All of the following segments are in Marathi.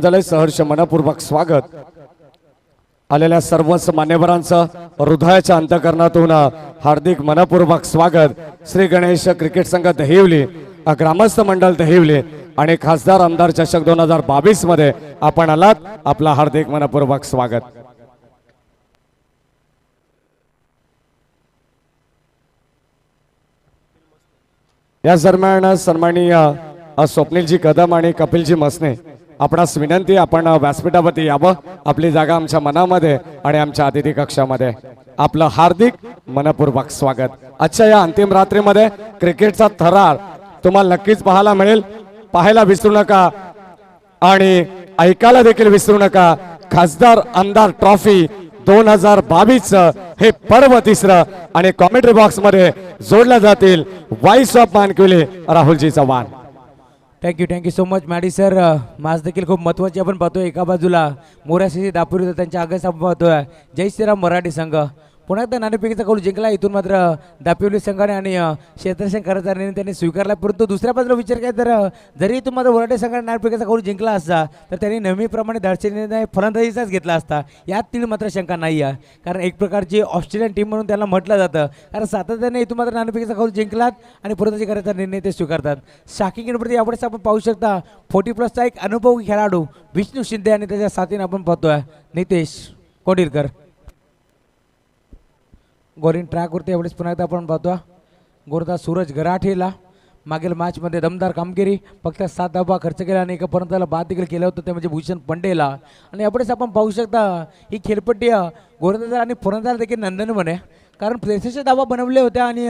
झालंय सहर्ष मनपूर्वक स्वागत आलेल्या सर्वच मान्यवरांचं हृदयाच्या अंतःकरणातून हार्दिक मनपूर्वक स्वागत. श्री गणेश क्रिकेट संघ दहिवली, ग्रामस्थ मंडळ दहिवली आणि खासदार आमदार चषक 2022 मध्ये आपण आलात. आपला हार्दिक मनपूर्वक स्वागत. या दरम्यान सन्माननीय स्वप्नीलजी कदम आणि कपिलजी मसने आपणास विनंती, आपण व्यासपीठावरती यावं. आपली जागा आमच्या मनामध्ये आणि आमच्या अतिथी कक्षामध्ये. आपलं हार्दिक मनपूर्वक स्वागत. आजच्या या अंतिम रात्रीमध्ये क्रिकेटचा थरार तुम्हाला नक्कीच पाहायला मिळेल. पाहायला विसरू नका आणि ऐकायला देखील विसरू नका. खासदार आमदार ट्रॉफी 2022 हे पर्व तिसरं आणि कॉमेंट्री बॉक्स मध्ये जोडल्या जातील voice of Mankule Rahul ji Chavan. Thank you so much Maddy sir. Match देखील खूप महत्त्वाची आपण पाहतोय. एका बाजूला मोराशी दापुरी त्यांच्या आगस आपण पाहतोय जय श्रीराम मराठी संघ पुन्हा एकदा नाणेफेकीचा कौल जिंकला. इथून मात्र दापिवली संघाने आणि क्षेत्ररक्षण करणाऱ्यांनी त्यांनी स्वीकारला. परंतु दुसऱ्या बाजूला विचार केला तर जरी इथून मात्र मराठी संघाने नाणेफेकीचा कौल जिंकला असता तर त्यांनी नेहमीप्रमाणे धाडसीने फलंदाजीचाच घेतला असता. यात तीन मात्र शंका नाही आहे, कारण एक प्रकारची ऑस्ट्रेलियन टीम म्हणून त्यांना म्हटलं जातं, कारण सातत्याने इथून मात्र नाणेफेकीचा कौल जिंकलात आणि फलंदाजी करायचा निर्णय ते स्वीकारतात. शॉकिंग इनप्रती यावेळेस आपण पाहू शकता 40+ एक अनुभवी खेळाडू विष्णू शिंदे आणि त्याच्या साथीने आपण पाहतोय नितेश कोंडिलकर. गोरिंग ट्रॅकवरती यावेळेस पुन्हा एकदा आपण पाहतो गोरदास सूरज गराठेला मागील मॅचमध्ये दमदार कामगिरी, फक्त 7 धावा खर्च केला आणि एका पर्यंतला बाद देखील केलं होतं, ते म्हणजे भूषण पंडेला. आणि यावेळेस आपण पाहू शकता ही खेळपट्टी गोरदास आणि फलंदाज देखील नंदन म्हणे, कारण प्लेसेसच्या धावा बनवल्या होत्या आणि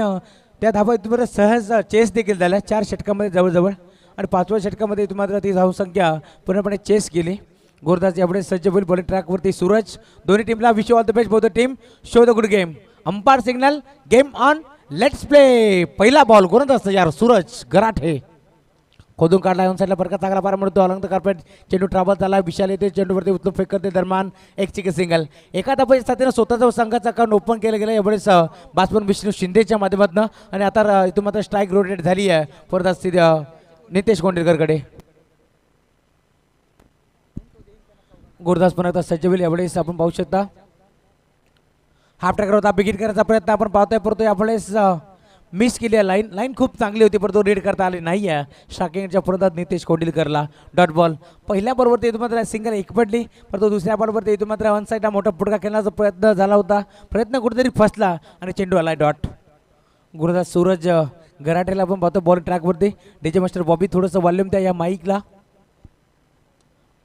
त्या धावा तुम्हाला सहज चेस देखील झाल्या 4 षटकामध्ये जवळजवळ. आणि 5व्या षटकामध्ये तुम्हाला ती धावसंख्या पूर्णपणे चेस केली. गोरदास यावेळेस सज्ज होईल बॉलिंग ट्रॅकवरती. सूरज दोन्ही टीमला wish all the best both the team. Show the good game. Umpire signal game on let's play. पहिला बॉल गोरदास यार सूरज गराठे खोदून काढला. ऑन साईडला फरका चांगला पार मिळतो. अलंग कार्पेट चेंडू ट्राबल झाला. विशाल येते चेंडूवरती उत्तम फेक करते. दरम्यान एक चिके सिंगल. एका धाब्याच्या साथीनं स्वतःचा संघाचा अकाउंट ओपन केलं गेलं यावेळेस बॅट्समन विष्णू शिंदेच्या माध्यमातून. आणि आता इथून मात्र स्ट्राईक रोटेट झाली आहे परत नितेश कोंडिलकरकडे. गोरदास पण आता सज्ज होईल यावेळेस आपण पाहू शकता. हाफ ट्रॅकर होता, बिगिट करायचा प्रयत्न आपण पाहतोय, परंतु यावेळेस मिस केली आहे. लाईन खूप चांगली होती परंतु रीड करता आली नाही आहे. स्ट्रायकिंगच्या फलंदाज नितेश कोंडिलकरला डॉट बॉल. पहिल्या बॉलवरती इथून मात्र सिंगल एक पडली, परंतु दुसऱ्या बॉलवरती इथून मात्र वन साईडला मोठा फुटका खेळण्याचा प्रयत्न झाला होता. प्रयत्न कुठेतरी फसला आणि चेंडू आला डॉट. गुरुदास सूरज गराठेला आपण पाहतो बॉल ट्रॅकवरती. डीजे मास्टर बॉबी थोडंसं वॉल्यूम द्या या माईकला.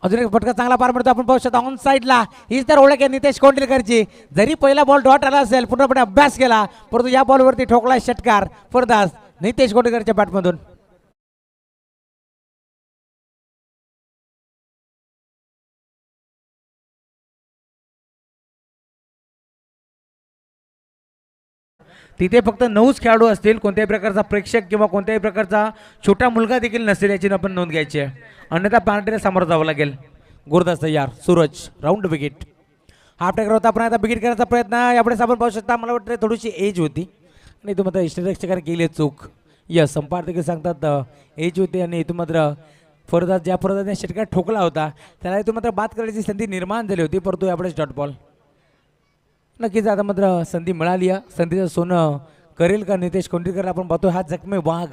अजून एक फटका चांगला पार पडतो आपण पाहू शकता ऑन साईडला. हीच तर ओळख आहे नितेश कोंडिलकरची. जरी पहिला बॉल डॉट आला असेल पूर्णपणे अभ्यास केला, परंतु या बॉलवरती ठोकला षटकार फरदास नितेश कोंडिलकरच्या बॅटमधून. तिथे फक्त 9च खेळाडू असतील, कोणत्याही प्रकारचा प्रेक्षक किंवा कोणत्याही प्रकारचा छोटा मुलगा देखील नसेल याची आपण नोंद घ्यायची आहे, अन्यथा पेनल्टीला सामोरं जावं लागेल. गुरुदास तयार. Suraj round wicket. हाफ टॅकर होता, पण आता विकेट करायचा प्रयत्न यापुढे आपण पाहू शकता. मला वाटतं थोडीशी एज होती आणि तुम्ही मात्र इष्टरक्षकाने केली चूक. यस अंपायर देखील सांगतात एज होती आणि इथून मात्र फरदास ज्या फरदासने षटकार ठोकला होता त्याला इथून मात्र बाद करायची संधी निर्माण झाली होती, परंतु यापुढेच डॉट बॉल. नक्कीच आता मात्र संधी मिळाली आहे. संधीचं सोनं करेल का नितेश कोंडिलकर आपण पाहतो. हा जखमी वाघ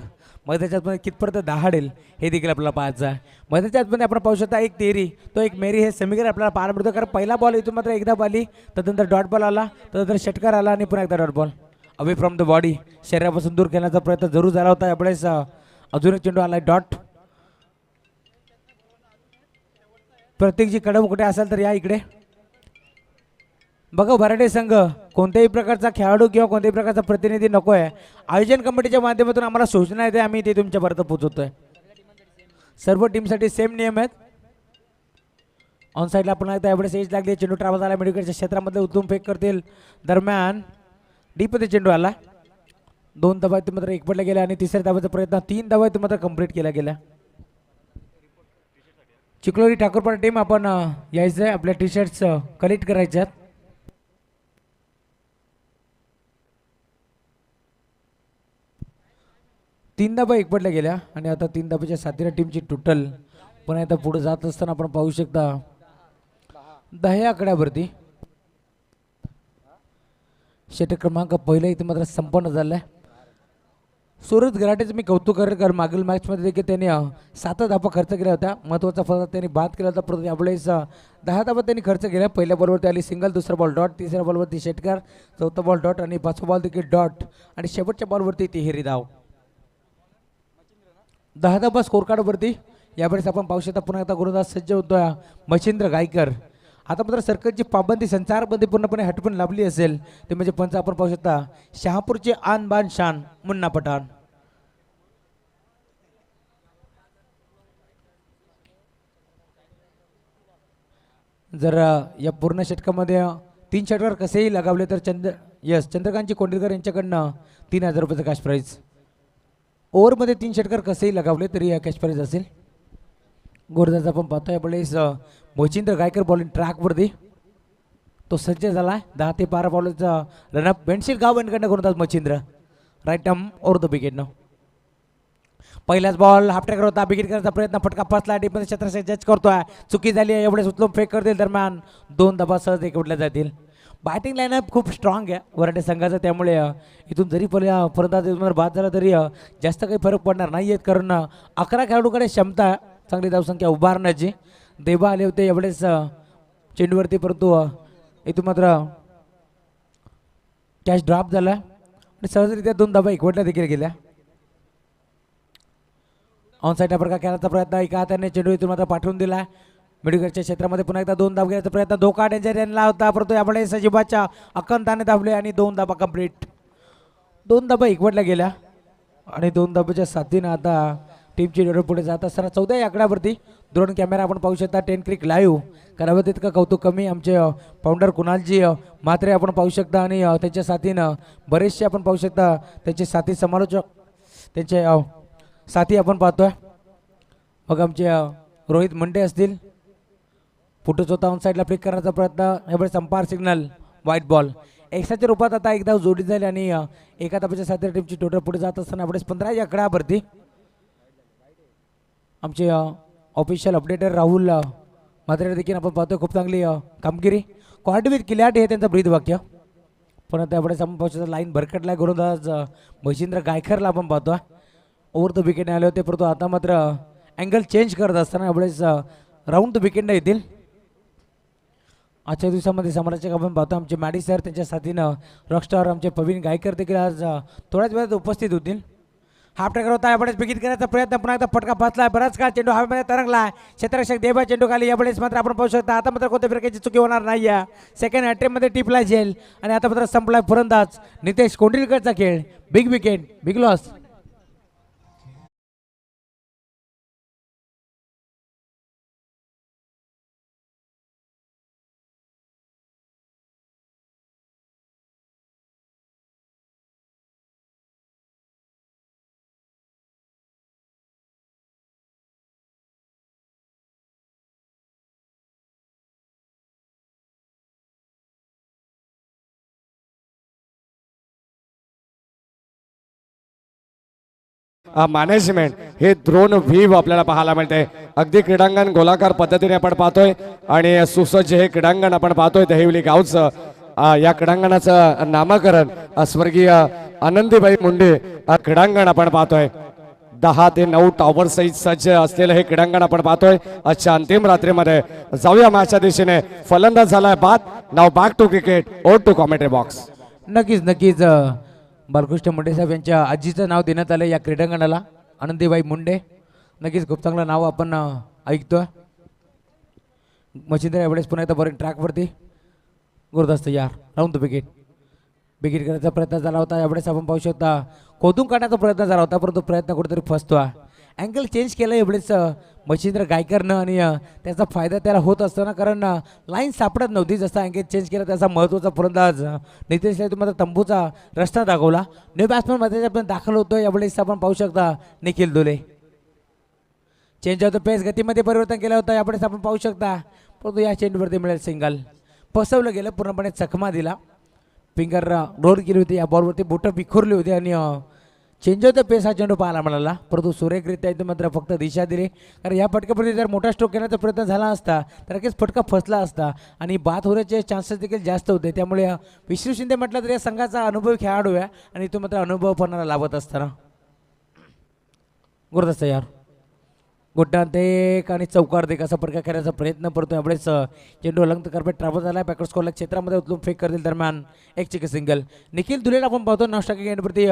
मैदानाच्या आतमध्ये कितपर्यंत दहाडेल हे देखील आपल्याला पाहायचं आहे. मैदानाच्या आतमध्ये आपण पाहू शकता एक तेरी तो एक मेरी हे समीकरण आपल्याला पाहायला मिळतो, कारण पहिला बॉल इथून मात्र एकदा आली, त्यानंतर डॉट बॉल आला, त्यानंतर षटकार आला आणि पुन्हा एकदा dot ball. Away from the body शरीरापासून दूर खेळण्याचा प्रयत्न जरूर झाला होता. यावेळेस अजून एक चेंडू आला डॉट. प्रत्येक जी कडव कुठे असेल तर या इकडे बघा. मराठी संघ कोणत्याही प्रकारचा खेळाडू किंवा कोणत्याही प्रकारचा प्रतिनिधी नको आहे. आयोजन कमिटीच्या माध्यमातून आम्हाला सूचना येते, आम्ही ते तुमच्यापर्यंत पोहोचवतोय. सर्व टीमसाठी सेम नियम आहेत. ऑन साईडला पुन्हा एकदा यावेळेस एज लागली. चेंडू ट्रॅव्हल झाला मेडिकलच्या क्षेत्रामध्ये उत्तम फेक करतील. दरम्यान डीपमध्ये चेंडू आला. 2 धावा मात्र एक पडल्या गेल्या आणि तिसऱ्या धावाचा प्रयत्न 3 धावा मात्र कंप्लीट केला गेला. चिखलोरी ठाकूरपाडा टीम आपण यायचं आहे, आपल्या टी शर्ट्स कलेक्ट करायच्यात. 3 धाबा एक पडल्या गेल्या आणि आता 3 धाब्याच्या साथीला टीमची टोटल पुन्हा एकदा पुढे जात असताना आपण पाहू शकता 10 आकड्यावरती षटक क्रमांक पहिला इथे मात्र संपन्न झालाय. सूरज गराटेचं मी कौतुक करेल कारण मागील मॅचमध्ये देखील त्यांनी 7 धावा खर्च केल्या होत्या. महत्त्वाचा फलंदाज त्यांनी बाद केला होता, परंतु यावेळेस 10 धावा त्यांनी खर्च केल्या. पहिल्या बॉलवरती आली सिंगल, दुसरा बॉल डॉट, तिसऱ्या बॉलवरती षटकार, चौथा बॉल डॉट आणि पाचवा बॉल देखील डॉट आणि शेवटच्या बॉलवरती तिहेरी धाव. 10 धावा स्कोर कार्डवरती यावेळेस आपण पाहू शकता. पुन्हा एकदा गोलंदाज सज्ज होतोय मच्छिंद्र गायकर. आता मात्र सरकारची पाबंदी संचारबंदी पूर्णपणे हटवून लाभली असेल ते म्हणजे पंच आपण पाहू शकता शहापूरचे आन बान शान मुन्ना पठाण. जर या पूर्ण षटकामध्ये 3 षटकार कसेही लगावले तर चंद्रकांतजी कोंडीलकर यांच्याकडनं 3000 रुपयाचं कॅश प्राईज. ओव्हरमध्ये 3 षटकार कसेही लगावले तरी कॅश प्राईज असेल. गोरदास आपण पाहतोय यावेळेस मोचिंद्र गायकर बॉलिंग ट्रॅकवरती तो सज्ज झाला. 10 ते 12 बॉलचा रनअप बेंडशील गाव एंडकडनं Gordas Machhindra right arm over the विकेटनं. पहिलाच बॉल हाफ ट्रॅकर होता, विकेट करण्याचा प्रयत्न, फटका फसला, डीपमध्ये क्षेत्राशी जज करतोय, चुकी झाली आहे. एवढेच उचलून फेक करतील दरम्यान 2 धावा सहज एकवटल्या जातील. बॅटिंग लाईनअप खूप स्ट्रॉंग आहे वराडे संघाचा, त्यामुळे इथून जरी फलंदाज बाद झाला तरी जास्त काही फरक पडणार नाही आहेत कारण 11 खेळाडूकडे क्षमता चांगली धावसंख्या उभारण्याची. देवा आले होते एवढेच चेंडूवरती, परंतु इथून मात्र कॅच ड्रॉप झाला आणि सहजरित्या 2 धावा एकवटल्या देखील गेल्या. ऑन साईड प्रकार खेळायचा प्रयत्न एका हाताने चेंडू इथून मात्र पाठवून दिला. मिडविकेटच्या क्षेत्रामध्ये पुन्हा एकदा 2 धावा घेण्याचा प्रयत्न, धोका डेंजर यांना होता, परंतु यामुळे सजीबाच्या अकंताने धावले आणि 2 धावा कंप्लीट. 2 धावा एकवटल्या गेल्या आणि 2 धावाच्या साथीनं आता टीमची डोळे पुढे जात असताना 14 आकड्यावरती ड्रोन कॅमेरा आपण पाहू शकता. 10 क्रिक लाईव्ह करावं तितकं कौतुक कमी. आमचे फाउंडर कुणालजी मात्रे आपण पाहू शकता आणि त्यांच्या साथीनं बरेचसे आपण पाहू शकता त्यांचे साथी समालोचक त्यांचे साथी आपण पाहतोय. मग आमचे रोहित मंडे असतील, फुटूच होता ऑन साईडला फ्लिक करण्याचा प्रयत्न, यावेळेस अंपायर सिग्नल व्हाईट बॉल. एक्स्ट्राच्या रूपात आता एक धाव जोडी झाली आणि एका धावाच्या साथीने टीमची टोटल पुढे जात असताना यावेळेस 15 आकड्यावरती आमचे ऑफिशियल अपडेटर राहुल मात्रे देखील आपण पाहतोय खूप चांगली कामगिरी. क्वाड विथ किल्याट हे त्यांचं ब्रीद वाक्य. पण त्यावेळेस आपण पाहू शकतो लाईन भरकटला गोलंदाज मच्छिंद्र गायकरला आपण पाहतो ओव्हर द विकेटने आले होते, परंतु आता मात्र अँगल चेंज करत असताना यावेळेस राऊंड द विकेटने येतील. आजच्या दिवसामध्ये समालोचक आपण पाहतो आमचे मॅडी सर, त्यांच्या साथीनं रॉकस्टार आमचे प्रवीण गायकर देखील आज थोड्याच वेळात उपस्थित होतील. हाफ ट्रॅकर होता, यावेळेस विकेट करायचा प्रयत्न, पुन्हा एकदा फटका फसला, बराच काळ चेंडू हवेमध्ये तरंगला, क्षेत्ररक्षक देवा चेंडू खाली. यावेळेस मात्र आपण पाहू शकता आता मात्र कोणत्या प्रकारची चुकी होणार नाही आहे. सेकंड अटेम्प्टमध्ये टिपला जेल आणि आता मात्र संपला फलंदाज नितेश कोंडिलकरचा खेळ. Big wicket, big loss. Management हे द्रोण व्हीव आपल्याला पाहायला मिळते. अगदी क्रीडांगण गोलाकार पद्धतीने आपण पाहतोय आणि सुसज्ज हे क्रीडांगण आपण पाहतोय. दहिवली गावचं या क्रीडांगणाचं नामकरण स्वर्गीय आनंदीबाई मुंडे क्रीडांगण आपण पाहतोय. 10 ते 9 टॉवर सहित सज्ज असलेलं हे क्रीडांगण आपण पाहतोय. आजच्या अंतिम रात्रीमध्ये जाऊया मॅचच्या दिशेने. फलंदाज झालाय बाद. Now back to cricket, or to commentary box. नक्कीच बालकृष्ण मुंडे साहेब यांच्या आजीचं नाव देण्यात आलं या क्रीडांगणाला, आनंदीबाई मुंडे. नक्कीच खूप चांगलं नाव आपण ऐकतोय. मच्छिंद्र यावेळेस पुन्हा एकदा बॉलिंग ट्रॅकवरती गुरदास तयार, राऊंड द विकेट. विकेट करायचा प्रयत्न झाला होता, यावेळेस आपण पाहू शकता खोदून काढण्याचा प्रयत्न झाला होता, परंतु प्रयत्न कुठेतरी फसतोय. अँगल चेंज केलं यावेळेस मच्छिंद्र गायकरनं आणि त्याचा फायदा त्याला होत असताना कारण लाईन सापडत नव्हती. जसा अँगल चेंज केला त्याचा महत्त्वाचा फलंदाज नितेशला तुम्हाला तंबूचा रस्ता दाखवला. न्यू बॅट्समॅनमध्ये आपण दाखल होतो. यावेळेस आपण पाहू शकता Nikhil Dhule change of the पेस गतीमध्ये परिवर्तन केलं होतं. यावेळेस आपण पाहू शकता, परंतु या चेंडूवरती मिळेल सिंगल. फसवलं गेलं, पूर्णपणे चकमा दिला. फिंगर रोल केली होती, या बॉलवरती बोटं विखुरली होती आणि चेंज होतं पेस हा चेंडू पाहायला मिळाला, परंतु सुरेखरित्या इथे मात्र फक्त दिशा दिली. कारण या फटक्याप्रती जर मोठा स्ट्रोक घेण्याचा प्रयत्न झाला असता तर नक्कीच फटका फसला असता आणि बाद होण्याचे चान्सेस देखील जास्त होते. त्यामुळे विष्णू शिंदे म्हटलं तर या संघाचा अनुभवी खेळाडू आहे आणि इथून मात्र अनुभव पणाला लाभत असताना गुरुदास तयार गोट्यात एक आणि चौकार एक असा फटका खेळण्याचा प्रयत्न करतो. यावेळेस चेंडू अलंग कार्पेट ट्रॅव्हल झाला. बॅकवर्ड स्कोरला क्षेत्रामध्ये उचलून फेक करतील दरम्यान एक चिक सिंगल. निखिल धुलेला आपण पाहतो 9 गेंडवरती.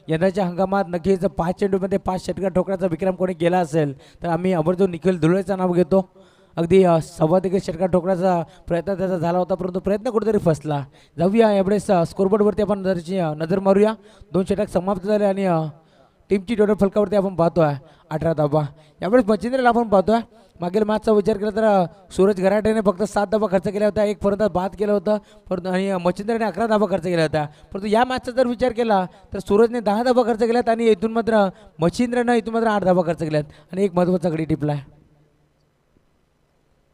यंदाच्या हंगामात नक्कीच 5 चेंडूमध्ये 5 षटकार ठोकण्याचा विक्रम कोणी केला असेल तर आम्ही आवर्जून निखिल धुलेचं नाव घेतो. अगदी सर्वाधिक षटकार ठोकण्याचा प्रयत्न त्याचा झाला होता, परंतु प्रयत्न कुठेतरी फसला. जाऊया यावेळेस स्कोरबोर्डवरती आपण नजर मारूया. 2 षटक समाप्त झाले आणि टीमची टोटल फलकावरती आपण पाहतोय 18 धावा. यावेळेस मच्छिंद्रला आपण पाहतोय. मागील मॅचचा विचार केला तर सूरज गराटेने फक्त 7 धावा खर्च केला होता, एक फलंदाज बाद केलं होतं, परंतु आणि मच्छिंद्रने 11 धावा खर्च केल्या होत्या. परंतु या मॅचचा जर विचार केला तर सूरजने 10 धावा खर्च केल्यात आणि इथून मात्र मच्छिंद्रनं इथून मात्र 8 धावा खर्च केल्यात आणि एक महत्त्वाचा गडी टिपलाय.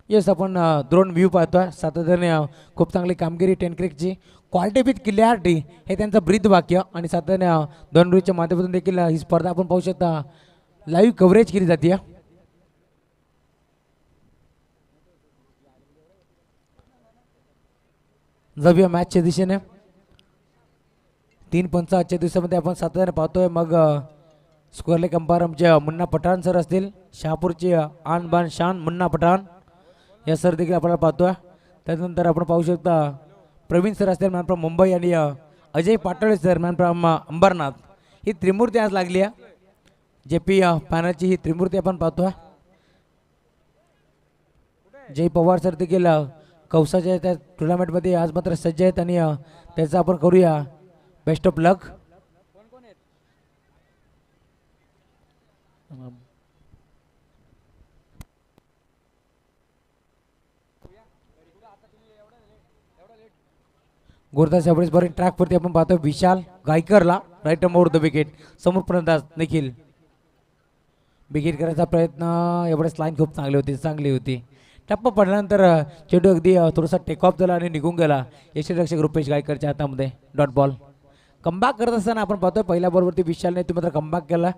येस, आपण ड्रोन व्ह्यू पाहतोय. सातत्याने खूप चांगली कामगिरी टेनक्रिकची. क्वालिटी विथ क्लिअरिटी हे त्यांचं ब्रीद वाक्य आणि सातत्याने दोन रूच्या माध्यमातून देखील ही स्पर्धा आपण पाहू शकता लाईव्ह कव्हरेज केली जाते. जाऊया मॅचच्या दिशेने. 3 पंच आजच्या दिवसामध्ये आपण सातत्याने पाहतोय. मग स्कोअरले कंपायर आमचे मुन्ना पठाण सर असतील, शहापूरचे आन बान शान मुन्ना पठाण या सर देखील आपल्याला पाहतोय. त्यानंतर आपण पाहू शकता प्रवीण सर असतील मॅन फ्रॉम मुंबई आणि Ajay Patole sir man from Ambernath. ही त्रिमूर्ती आज लागली आहे. जे पी पॅनलची ही त्रिमूर्ती आपण पाहतोय. जय पवार सर देखील कौसाच्या त्या टुर्नामेंटमध्ये आज मात्र सज्ज आहेत आणि त्याचा आपण करूया बेस्ट ऑफ लक. गुरुदास यावेळेस बरे ट्रॅकवरती आपण पाहतो विशाल गायकरला राईट मोर द विकेट. समोर फलंदाज निखिल. विकेट करायचा प्रयत्न. एवढेच लाईन खूप चांगली होती. टप्पा पडल्यानंतर चेंडू अगदी थोडासा टेक ऑफ झाला आणि निघून गेला यष्टीरक्षक रुपेश गायकरच्या हातामध्ये. Dot ball. कमबॅक करत असताना आपण पाहतोय पहिल्या बॉलवरती विशालने तो मात्र कमबॅक केला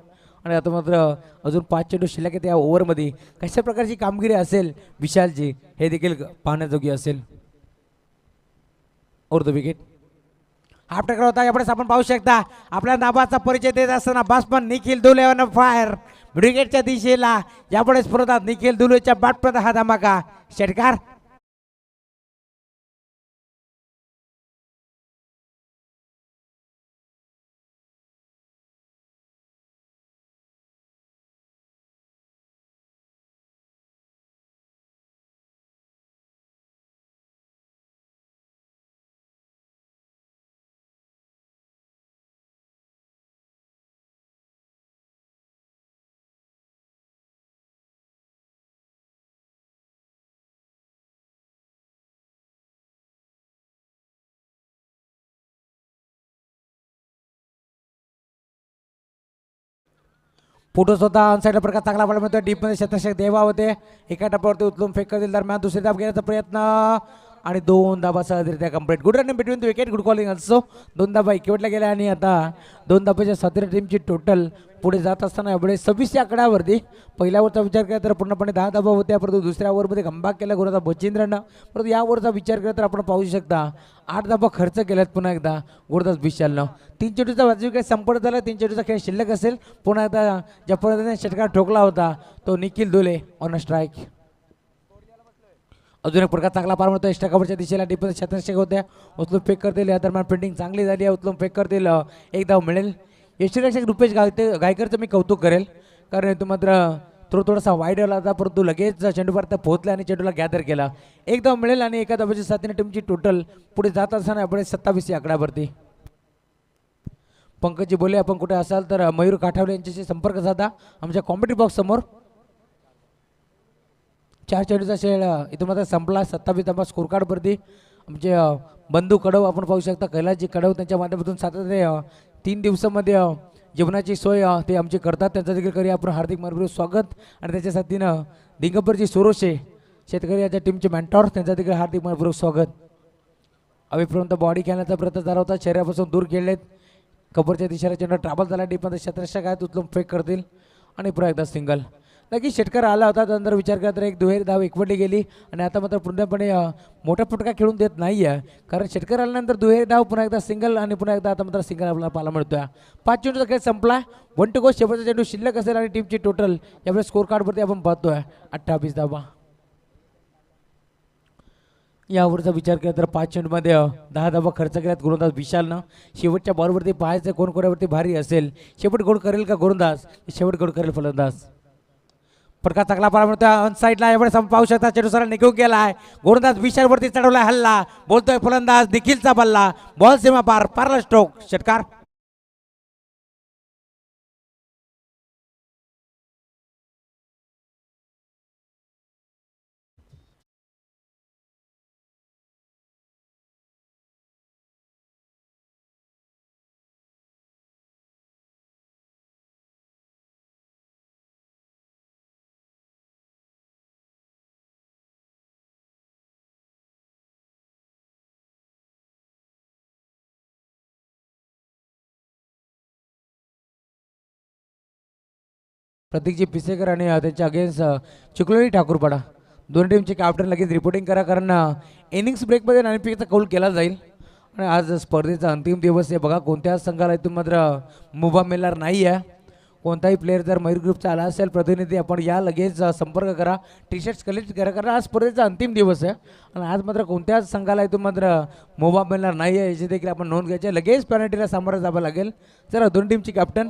आणि आता मात्र अजून 5 चेंडू शिल्लक आहेत या ओव्हरमध्ये. कशा प्रकारची कामगिरी असेल विशालची हे देखील पाहण्याजोगी असेल. और द विकेट. हाफ टकर होता. यापुढे आपण पाहू शकता आपल्या नावाचा परिचय देत असताना batsman Nikhil Dhule on fire विकेटच्या दिशेला. यापुढे स्फोरतात निखिल दुलेच्या बॅटमध्ये हा धमाका षटकार. फोटोस होता ऑनसाईडला प्रकार चांगला पडला मिळतोय. डीपमध्ये शतशक देवा होते. एका टप्प्यावरती उचलून फेक करतील दरम्यान दुसरी धाव घेण्याचा प्रयत्न आणि 2 धाबा सहजरित्या complete. Good running between the wicket. Good calling also. 2 धाबा इकेवटला गेल्या आणि आता 2 धाबाच्या 17 टीमची टोटल पुढे जात असताना यापुढे 26 आकड्यावरती. पहिल्या ओव्हरचा विचार केला तर पूर्णपणे 10 धाबा होत्या, परंतु दुसऱ्या ओव्हरमध्ये कमबॅक केला गुरुदा बचिंद्रनं. परंतु या ओव्हरचा विचार केला तर आपण पाहू शकता 8 धाबा खर्च केल्यात पुन्हा एकदा गुरुदास विशालनं. 3 चेंडूचा वाजवी संपर्क झाला. 3 चेंडूचा खेळ शिल्लक असेल. पुन्हा एकदा ज्या पद्धतीने षटकार ठोकला होता तो निखिल दुले ऑन स्ट्राईक. अजून एक प्रकार चांगला पार मिळतो. स्ट्रायकवरच्या दिशेला डीपमध्ये शतशक होत्या. उचलून फेक करतील. या दरम्यान फिल्डिंग चांगली झाली आहे. उचलून फेक करतील. एक धाव मिळेल. यष्टीरक्षक रुपेश गायकरचं मी कौतुक करेल कारण तो मात्र थोडासा वाईड आला होता, परंतु लगेच चेंडूपर्यंत पोहोचला आणि चेंडूला गॅदर केला. एक धाव मिळेल आणि एका धावाच्या साथीने टीमची टोटल पुढे जात असताना यापुढे 27 आकड्यावरती. पंकजी बोले आपण कुठे असाल तर मयूर काठावले यांच्याशी संपर्क साधा आमच्या कॉमेडी बॉक्स समोर. 4 चेंडूचा खेळ इथून मात्र संपला. 27 धाबा स्कोर कार्डवरती. आमचे बंधू कडव आपण पाहू शकता कैलासजी कडव त्यांच्या माध्यमातून सातत्याने 3 दिवसामध्ये जेवणाची सोय ते आमची करतात. त्यांचं देखील करूया आपण हार्दिक मनपूर्वक स्वागत. आणि त्याच्या साथीनं दिगंबरजी सोरोशे शेतकरी याच्या टीमचे मेंटॉर त्यांचं देखील हार्दिक मनपूर्वक स्वागत. अवेपर्यंत बॉडी खेळण्याचा प्रयत्न झाला होता. शरीरापासून दूर खेळलेत. कबरच्या दिशेला चेंडू ट्रॅव्हल झाला डीपमध्ये क्षेत्ररक्षक आहेत उचलून फेक करतील आणि पुन्हा एकदा सिंगल. नक्कीच षटकार आला होता त्यानंतर विचार केला तर एक दुहेरी धाव एकवटली गेली आणि आता मात्र पूर्णपणे मोठा फटका खेळून देत नाही आहे कारण षटकार आल्यानंतर दुहेरी धाव पुन्हा एकदा सिंगल आणि पुन्हा एकदा आता मात्र सिंगल आपल्याला पाहायला मिळतोय. 5 चेंडूचा खेळ संपला. 1 to go शेवटचा चेंडू शिल्लक असेल आणि टीमची टोटल यावेळेस स्कोर कार्डवरती आपण पाहतोय 28 धावा. यावरचा विचार केला तर 5 चेंडूमध्ये 10 धावा खर्च केल्यात गोलंदाज विशालनं. शेवटच्या बॉलवरती पाहायचं कोण कोणावरती भारी असेल. शेवट गोल करेल का गोलंदाज, शेवट गोल करेल फलंदाज. फटका चांगला पाहायला मिळतोय ऑन साईडला. एवढे पाहू शकता चेंडू सरळ निघून गेलाय. गोलंदाज विशालवरती चढवलाय हल्ला. बोलतोय फलंदाज निखिलचा बल्ला. बॉल सीमा पार, पारला स्ट्रोक. षटकार. प्रतीकजी पिसेकर आणि त्यांच्या अगेन्स्ट चिखलोली ठाकूरपाडा दोन टीमचे कॅप्टन लगेच रिपोर्टिंग करा कारण इनिंग्स ब्रेकमध्ये नाणेफेकीचा कौल केला जाईल. आणि आज स्पर्धेचा अंतिम दिवस आहे बघा. कोणत्याच संघाला इथून मात्र मुभा मिळणार नाही आहे. कोणताही प्लेअर जर मयूर ग्रुपचा आला असेल प्रतिनिधी आपण या लगेच संपर्क करा. टी शर्ट्स कलेक्ट करा कारण आज स्पर्धेचा अंतिम दिवस आहे आणि आज मात्र कोणत्याच संघाला इथून मात्र मुभा मिळणार नाही आहे याची देखील आपण नोंद घ्यायची. लगेच पेनल्टीला सामोरं जावं लागेल. जरा दोन टीमची कॅप्टन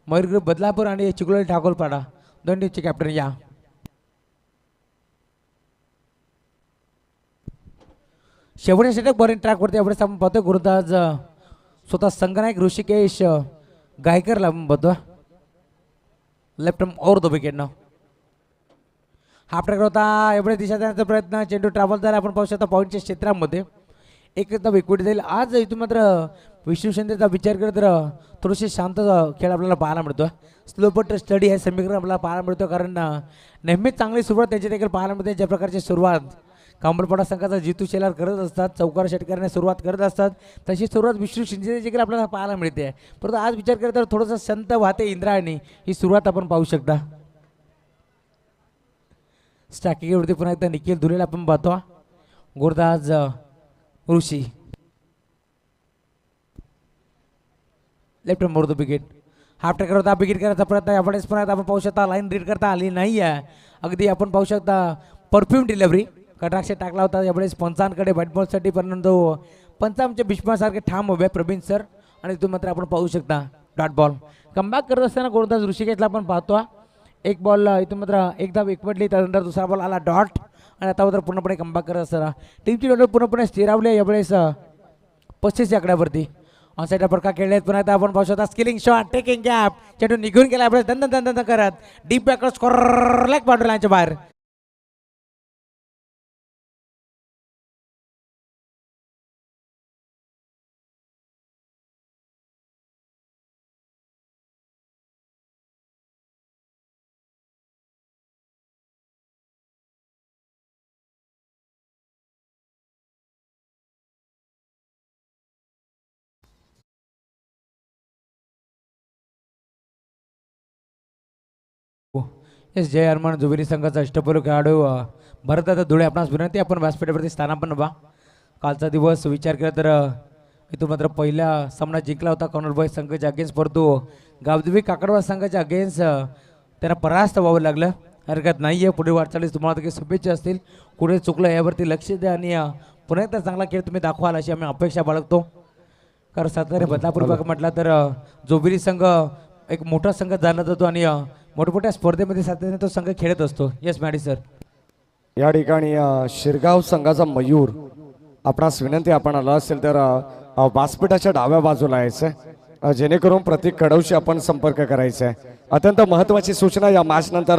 मयूर ग्रुप बदलापूर आणि चिखलोली ठाकूरपाडा दोन टीमचे कॅप्टन या. शेवटच्या षटक बॉलिंग ट्रॅकवरती एवढेच आपण पाहतोय गोलंदाज स्वतः संघनायक ऋषिकेश गायकरला आपण पाहतो left over the wicket now. Half track होता एवढे दिशा देण्याचा प्रयत्न. चेंडू ट्रॅव्हल झाला आपण पाहू शकता पॉईंटच्या क्षेत्रामध्ये एकदा विकेट जाईल. आज इथून मात्र विष्णू शिंदेचा विचार केला तर थोडीशी शांत खेळ आपल्याला पाहायला मिळतो. स्लो बट स्टडी हे समीकरण आपल्याला पाहायला मिळतो कारण नेहमीच चांगली सुरुवात त्यांची देखील पाहायला मिळते. ज्या प्रकारची सुरुवात कांबळपाडा संघाचा जितू शेलार करत असतात, चौकार षटकाराने सुरुवात करत असतात, तशी सुरुवात विष्णू शिंदे देखील आपल्याला पाहायला मिळते. परंतु आज विचार केला तर थोडंसं संत वाहते इंद्रायणी ही सुरुवात आपण पाहू शकता. स्टॅकिंगवरती पुन्हा एकदा निखिल धुलेला आपण पाहतो. गोलंदाज Rishi left more the wicket. Half tracker होता विकेट करायचा प्रयत्न यावेळेस पुन्हा आपण पाहू शकता लाईन रीड करता आली नाही आहे. अगदी आपण पाहू शकता परफ्यूम डिलिव्हरी कटाक्ष टाकला होता यावेळेस पंचांकडे बॅट बॉलसाठी परंतु पंच आमच्या भीष्मासारखे ठाम उभे प्रवीण सर आणि इथून मात्र आपण पाहू शकता डॉट बॉल. कमबॅक करत असताना गोलंदाज ऋषिकेशला आपण पाहतो. एक बॉल इथून मात्र एक धाव एकवटली त्यानंतर दुसरा बॉल आला डॉट आणि आता मात्र पूर्णपणे कमबॅक करत असताना टीमची टोटल पूर्णपणे स्थिरावली यावेळेस 35 आकड्यावरती. ऑन साईडला फटका खेळलेत पुन्हा आता आपण पाहू शकता स्किलिंग शॉट टेकिंग गॅप चेंडू निघून गेला यावेळेस दंद करत deep back score leg boundary लाईनच्या बाहेर. एस जय हरमान जुबिली संघाचा अष्टपैलू खेळाडू भरत धुळे आपणास विनंती आपण व्यासपीठावरती स्थानापन्न व्हा. कालचा दिवस विचार केला तर इथून मात्र पहिला सामना जिंकला होता कॉर्नरबॉय संघाच्या अगेन्स्ट परंतु गावदेवी काकडवा संघाच्या अगेन्स्ट त्यांना परास्त व्हावं लागलं. हरकत नाही आहे. पुढे वाटचालीस तुम्हाला देखील शुभेच्छा असतील. कुठे चुकलं यावरती लक्ष द्या आणि पुन्हा एकदा चांगला खेळ तुम्ही दाखवाल अशी आम्ही अपेक्षा बाळगतो. कारण सातारा बदलापूर विभाग म्हटला तर जोबिली संघ एक मोठा संघ जाणत होतो आणि मोठमोठ्या स्पर्धेमध्ये सातत्याने तो संघ खेळत असतो. Yes Maddy sir. या ठिकाणी शिरगाव संघाचा मयूर आपणास विनंती आपण आला असेल तर व्यासपीठाच्या डाव्या बाजूला यायचं जेणेकरून प्रतीक कडवशी आपण संपर्क करायचा आहे. अत्यंत महत्त्वाची सूचना या मॅच नंतर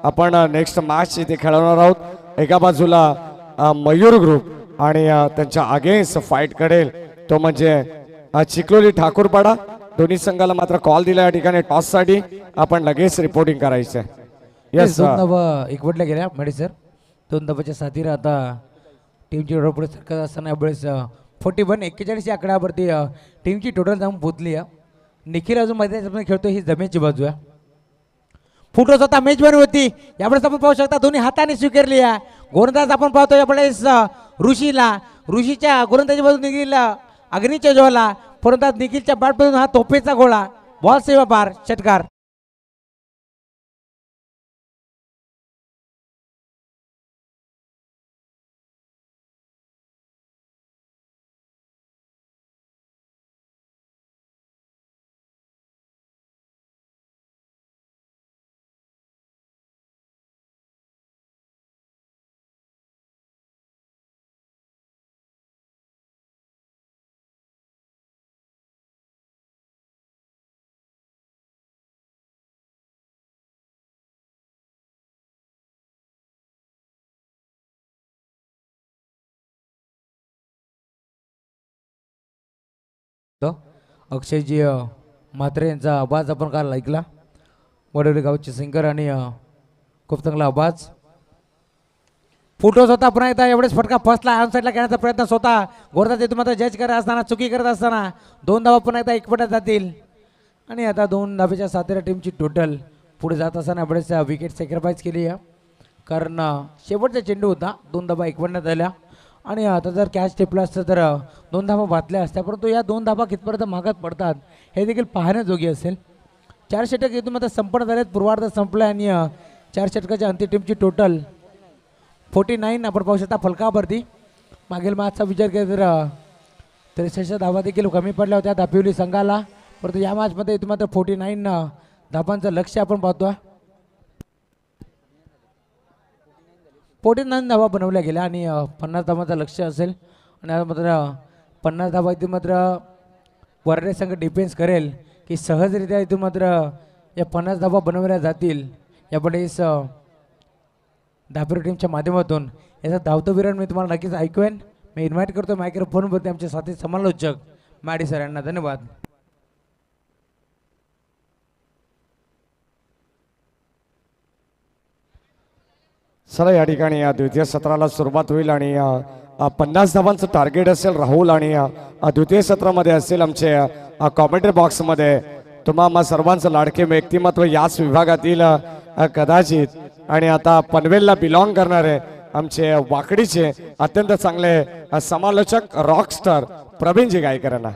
आपण नेक्स्ट मॅच इथे खेळवणार आहोत. एका बाजूला मयूर ग्रुप आणि त्यांच्या अगेन्स्ट फाईट करेल तो म्हणजे चिखलोली ठाकूरपाडा. दोन्ही संघाला मात्र कॉल दिला या ठिकाणी टॉससाठी आपण लगेच रिपोर्टिंग करायचं. येस दोन धावा एकवटल्या गेल्या मॅडी सर. दोन धावाच्या साथीला आता टीमची पुढे सरकत असताना यावेळेस 41 या आकड्यावरती टीमची टोटल जाऊन पोचली आहे. निखिल अजून मैदानात खेळतो, ही जमेची बाजू आहे. फुटोस होता मेजबानी होती, यावेळेस आपण पाहू शकता दोन्ही हाताने स्वीकारली आहे. गोलंदाज आपण पाहतो यावेळेस ऋषीच्या गोलंदाजी बाजू निखिल अग्नीच्या ज्वाला, परंतु निखिलच्या बॅटमधून हा तोफेचा गोळा, बॉल सेवा पार, षटकार. अक्षयजी म्हात्रे यांचा आवाज आपण काल ऐकला. वडवली गावचे सिंगर आणि खूप चांगला आवाज. फुटोस होता पुन्हा एकदा, एवढेच फटका फसला. ऑन साईडला घेण्याचा प्रयत्न स्वतः गोरदास येतो, मात्र जज करत असताना चुकी करत असताना 2 धावा पुन्हा एकदा एकपटात जातील. आणि आता 2 धाब्याच्या सातेरा टीमची टोटल पुढे जात असताना बरेच विकेट सॅक्रिफाईस केली आहे, कारण शेवटचा चेंडू होता. 2 धाबा एकवटण्यात आल्या आणि आता जर कॅच टिपला असतं तर 2 धाबा बातल्या असत्या, परंतु या 2 धाबा कितपर्यंत मागात पडतात हे देखील पाहण्याजोगी असेल. 4 षटक इथून मात्र संपन्न झालेत, पूर्वार्ध संपला आणि 4 षटकाच्या अंतिम टीमची टोटल 49 आपण पाहू शकता फलकावरती. मागील मॅचचा विचार केला तर 63 धावा देखील कमी पडल्या होत्या दापिवली संघाला, परंतु या मॅचमध्ये इथून मात्र 49 धाबांचं लक्ष्य आपण पाहतो. 49 धावा बनवल्या गेल्या आणि 50 धावांचं लक्ष असेल. आणि आता मात्र 50 धावा इथून मात्र वरडे संघ डिफेन्स करेल की सहजरित्या इथून मात्र या 50 धावा बनवल्या जातील. यावेळेस दापिवली टीमच्या माध्यमातून याचा धावतो विराट मी तुम्हाला नक्कीच ऐकवेन. मी इन्व्हाइट करतो मायक्रोफोनवरती आमचे साथी समालोचक मॅडी सर यांना. धन्यवाद. चला या ठिकाणी या द्वितीय सत्राला सुरुवात होईल आणि 50 धावांचं टार्गेट असेल राहुल. आणि द्वितीय सत्रामध्ये असेल आमचे कॉमेंट्री बॉक्समध्ये तुम्हा सर्वांचं लाडके व्यक्तिमत्व याच विभागातील कदाचित आणि आता पनवेलला बिलॉंग करणारे आमचे वाकडीचे अत्यंत चांगले समालोचक रॉकस्टार प्रवीणजी गायकर यांना.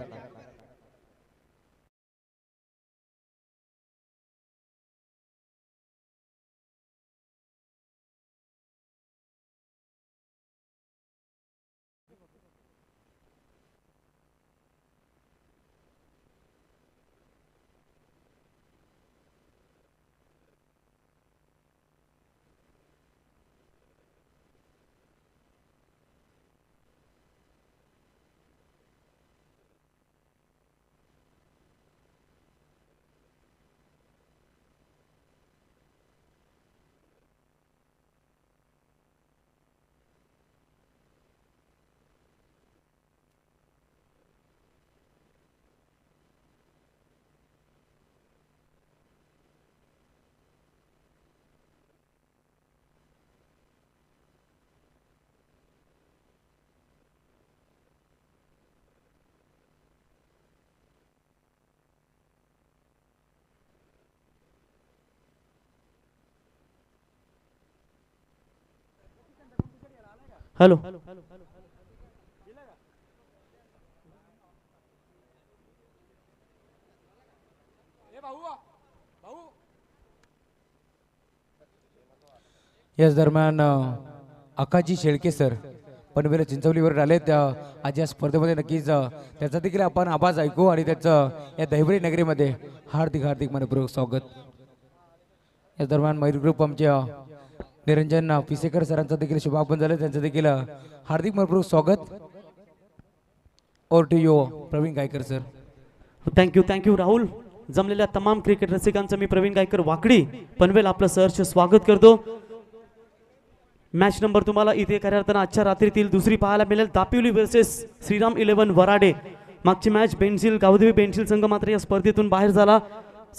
हॅलो याच दरम्यान आकाजी शेळके सर पनवेल चिंचवलीवर आलेत. आज या स्पर्धेमध्ये नक्कीच त्याचा देखील आपण आवाज ऐकू आणि त्याचं या दहिवडी नगरीमध्ये हार्दिक हार्दिक मनपूर्वक स्वागत. याच दरम्यान मयूर ग्रुप आमच्या निरंजन पिसेकर सरांचं देखील शुभागमन झालं, त्यांचं देखील हार्दिक मनपूर्वक स्वागत. Over to you Praveen Gaikar sir. Thank you Rahul. जमलेल्या तमाम क्रिकेट रसिकांचं मी प्रवीण गायकर वाकडी पनवेल आपलं सहर्ष स्वागत करतो. मॅच नंबर तुम्हाला इथे खऱ्या अर्थानं आजच्या रात्रीतील दुसरी पाहायला मिळेल. दापिवली वर्सेस श्रीराम 11 वराडे. मागची मॅच बेंझिल गावदेवी बेंझिल संघ मात्र या स्पर्धेतून बाहेर झाला.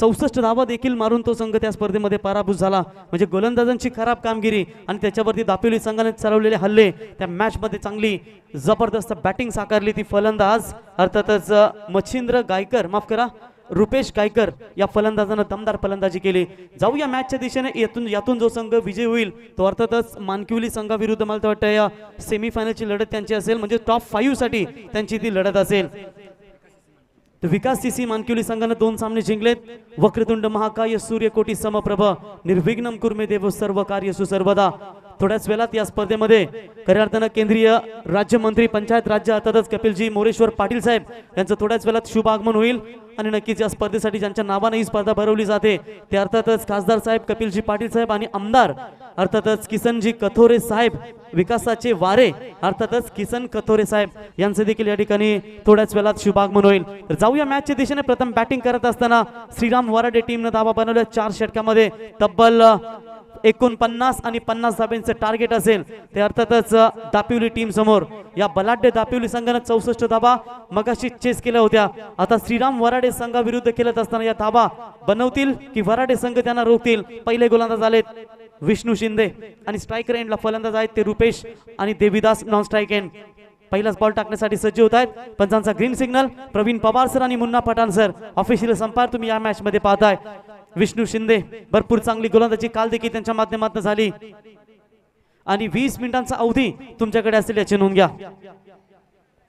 64 धावा देखील मारून तो संघ त्या स्पर्धेमध्ये पराभूत झाला. म्हणजे गोलंदाजांची खराब कामगिरी आणि त्याच्यावरती दापोली संघाने चालवलेले हल्ले त्या मॅच मध्ये चांगली जबरदस्त बॅटिंग साकारली ती फलंदाज अर्थातच मच्छिंद्र गायकर, माफ करा, रुपेश गायकर या फलंदाजानं दमदार फलंदाजी केली. जाऊया मॅचच्या दिशेने. यातून जो संघ विजय होईल तो अर्थातच मानकिवली संघाविरुद्ध मला तर वाटतं या सेमीफायनलची लढत त्यांची असेल, म्हणजे टॉप 5 साठी त्यांची ती लढत असेल. विकास सीसी मानकिवली संघाने 2 सामने जिंकलेत. वक्रतुंड महाकाय सूर्यकोटी समप्रभ निर्विघ्नम कुर्मे देव सर्व कार्य सुसर्वदा. थोड्याच वेळात या स्पर्धेमध्ये खऱ्या अर्थानं केंद्रीय राज्यमंत्री पंचायत राज्य अर्थातच कपिलजी मोरेश्वर पाटील साहेब यांचं थोड्याच वेळात शुभ आगमन होईल. आणि नक्कीच या स्पर्धेसाठी ज्यांच्या नावाने ही स्पर्धा भरवली जाते ते अर्थातच खासदार साहेब कपिलजी पाटील साहेब आणि आमदार अर्थातच किसनजी कथोरे साहेब, विकासाचे वारे अर्थातच किसन कथोरे साहेब यांचे देखील या ठिकाणी थोड्याच वेळात शुभागमन होईल. तर जाऊया मॅचच्या दिशेने. प्रथम बॅटिंग करत असताना श्रीराम वराडे टीमनं धावा बनवल्या 4 षटकामध्ये. तब्बल 49 आणि 50 धाब्यांचं टार्गेट असेल ते अर्थातच दापिवली टीम समोर. या बलाढ्य दापिवली संघाने 64 धाबा मगाशी चेस केल्या होत्या. आता श्रीराम वराडे संघाविरुद्ध खेळत असताना या धाबा बनवतील की वराडे संघ त्यांना रोखतील. पहिले गोलंदाज आलेत विष्णू शिंदे आणि स्ट्रायकर एंडला फलंदाज आहेत ते रुपेश आणि देवीदास नॉन स्ट्राईक एंड. पहिलाच बॉल टाकण्यासाठी सज्ज होत आहेत. पंचांचा green signal. Praveen Pawar sir आणि Munna Pathan sir official umpire तुम्ही या मॅच मध्ये पाहताय. विष्णू शिंदे भरपूर चांगली गोलंदाजी काल देखील त्यांच्या माध्यमातून झाली आणि 20 मिनिटांचा अवधी तुमच्याकडे असेल याची नोंद घ्या.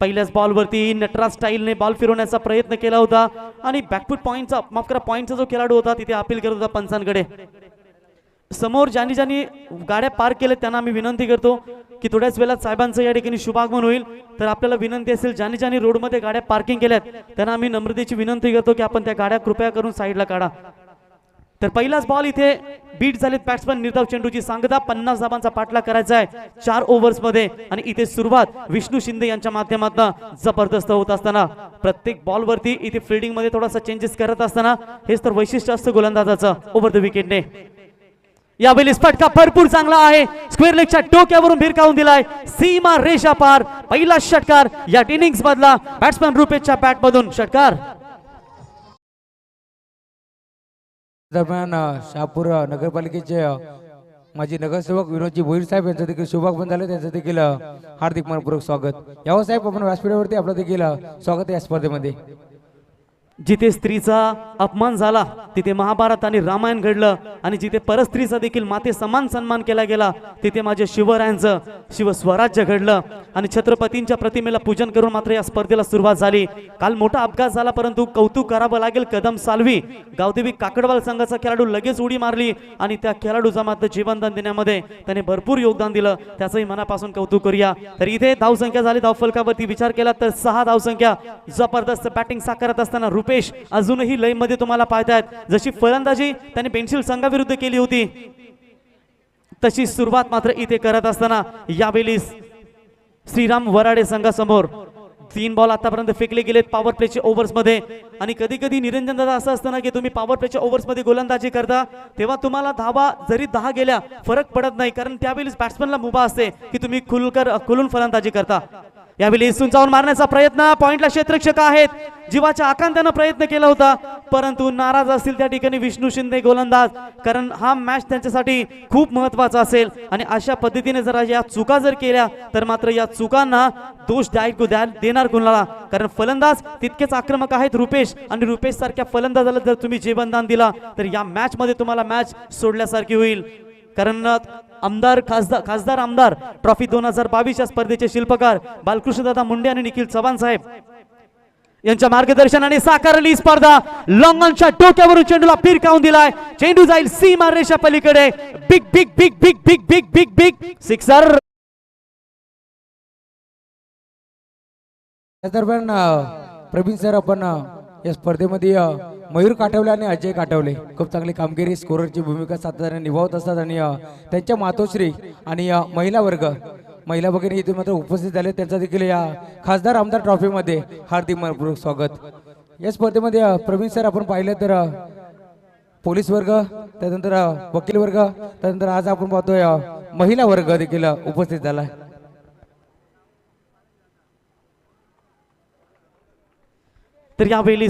पहिल्याच बॉलवरती नटराज स्टाईलने बॉल फिरवण्याचा प्रयत्न केला होता आणि बॅकफूट पॉइंटचा, माफ करा, पॉइंटचा जो खेळाडू होता तिथे अपील करत होता पंचांकडे. समोर ज्यांनी गाड्या पार्क केल्या त्यांना आम्ही विनंती करतो की थोड्याच वेळात साहेबांचं या ठिकाणी शुभागमन होईल. तर आपल्याला विनंती असेल ज्यांनी रोडमध्ये गाड्या पार्किंग केल्यात त्यांना आम्ही नम्रतेची विनंती करतो की आपण त्या गाड्या कृपया करून साईडला काढा. तर पहिलाच बॉल इथे बीट झालेत बॅट्समन निर्धाव चेंडूची सांगता. 50 धाबांचा पाठलाग करायचा आहे 4 ओव्हर्स मध्ये आणि इथे सुरुवात विष्णू शिंदे यांच्या माध्यमातून जबरदस्त होत असताना प्रत्येक बॉल वरती इथे फिल्डिंग मध्ये थोडासा चेंजेस करत असताना हेच तर वैशिष्ट्य असतं गोलंदाजाचं ओव्हर द विकेटने. यावेळी फटका भरपूर चांगला आहे. स्क्वेअर लेगच्या डोक्यावरून भिरकावून दिलाय सीमा रेषा पार. पहिला षटकार या इनिंग्स मधला बॅट्समन रुपेशच्या बॅट मधून षटकार. दरम्यान शहापूर नगरपालिकेचे माजी नगरसेवक विनोदजी भोईर साहेब यांचं देखील शुभागमन झालं. त्यांचं देखील हार्दिक मनपूर्वक स्वागत. यावं साहेब आपण व्यासपीठावरती आपलं देखील स्वागत या स्पर्धेमध्ये. जिथे स्त्रीचा अपमान झाला तिथे महाभारत आणि रामायण घडलं आणि जिथे परस्त्रीचा देखील माते समान सन्मान केला गेला तिथे माझ्या शिवरायांचं शिवस्वराज्य घडलं आणि छत्रपतींच्या प्रतिमेला पूजन करून मात्र या स्पर्धेला सुरुवात झाली. काल मोठा अपघात झाला परंतु कौतुक करावं लागेल कदम सालवी गावदेवी काकडवाल संघाचा खेळाडू लगेच उडी मारली आणि त्या खेळाडूचा मात्र जीवनदान देण्यामध्ये त्याने भरपूर योगदान दिलं. त्याचंही मनापासून कौतुक करूया. तर इथे धावसंख्या झाली धावफलकावरती विचार केला तर 6 धावसंख्या. जबरदस्त बॅटिंग साकारत असताना रुपेश अजूनही लय मध्ये तुम्हाला पाहतायत. जशी फलंदाजी त्याने पेन्सिल संघाविरुद्ध केली होती तशी सुरुवात मात्र इथे करत असताना यावेळी श्रीराम वराडे संघासमोर 3 बॉल आतापर्यंत फेकले गेलेत पॉवर प्लेच्या ओव्हर्स मध्ये. आणि कधी कधी निरंजन दादा असं असतं ना की तुम्ही पॉवर प्लेच्या ओव्हर्स मध्ये गोलंदाजी करता तेव्हा तुम्हाला धावा जरी 10 गेल्या फरक पडत नाही, कारण त्यावेळेस बॅट्समनला मुभा असते की तुम्ही खुलून फलंदाजी करता. यावेळी सुंचावून मारण्याचा प्रयत्न. पॉइंटला क्षेत्ररक्षक आहेत. जीवाच्या आकांत्यानं प्रयत्न केला होता परंतु नाराज असतील त्या ठिकाणी विष्णू शिंदे गोलंदाज, कारण हा मॅच त्यांच्यासाठी खूप महत्वाचा असेल आणि अशा पद्धतीने जर या चुका जर केल्या तर मात्र या चुकांना दोष देणार कोणाला, कारण फलंदाज तितकेच आक्रमक आहेत रुपेश आणि रुपेश सारख्या फलंदाजाला जर तुम्ही जीवनदान दिला तर या मॅच मध्ये तुम्हाला मॅच सोडल्यासारखी होईल. कारण आमदार खासदार आमदार ट्रॉफी 2022 या स्पर्धेचे शिल्पकार बालकृष्णदादा मुंडे आणि निखिल चव्हाण साहेब यांच्या मार्गदर्शनाने साकारली स्पर्धा. लॉंगॉनच्या डोक्यावरून चेंडूला फिरकावून दिलाय. चेंडू जाईल सीमा रेषा पलीकडे. Big big big big big big big big sixer. या दरम्यान प्रवीण सर आपण या स्पर्धेमध्ये मयूर काटवले आणि अजय काटवले खूप चांगली कामगिरी स्कोररची भूमिका सातत्याने निभावत असतात आणि त्यांच्या मातोश्री आणि महिला वगैरे इथे मात्र उपस्थित झाले. त्यांचा देखील या खासदार आमदार ट्रॉफीमध्ये हार्दिक मनपूर्वक स्वागत. या स्पर्धेमध्ये प्रवीण सर आपण पाहिलं तर पोलीस वर्ग, त्यानंतर वकील वर्ग, त्यानंतर आज आपण पाहतोय महिला वर्ग देखील उपस्थित झाला. तर यावेळी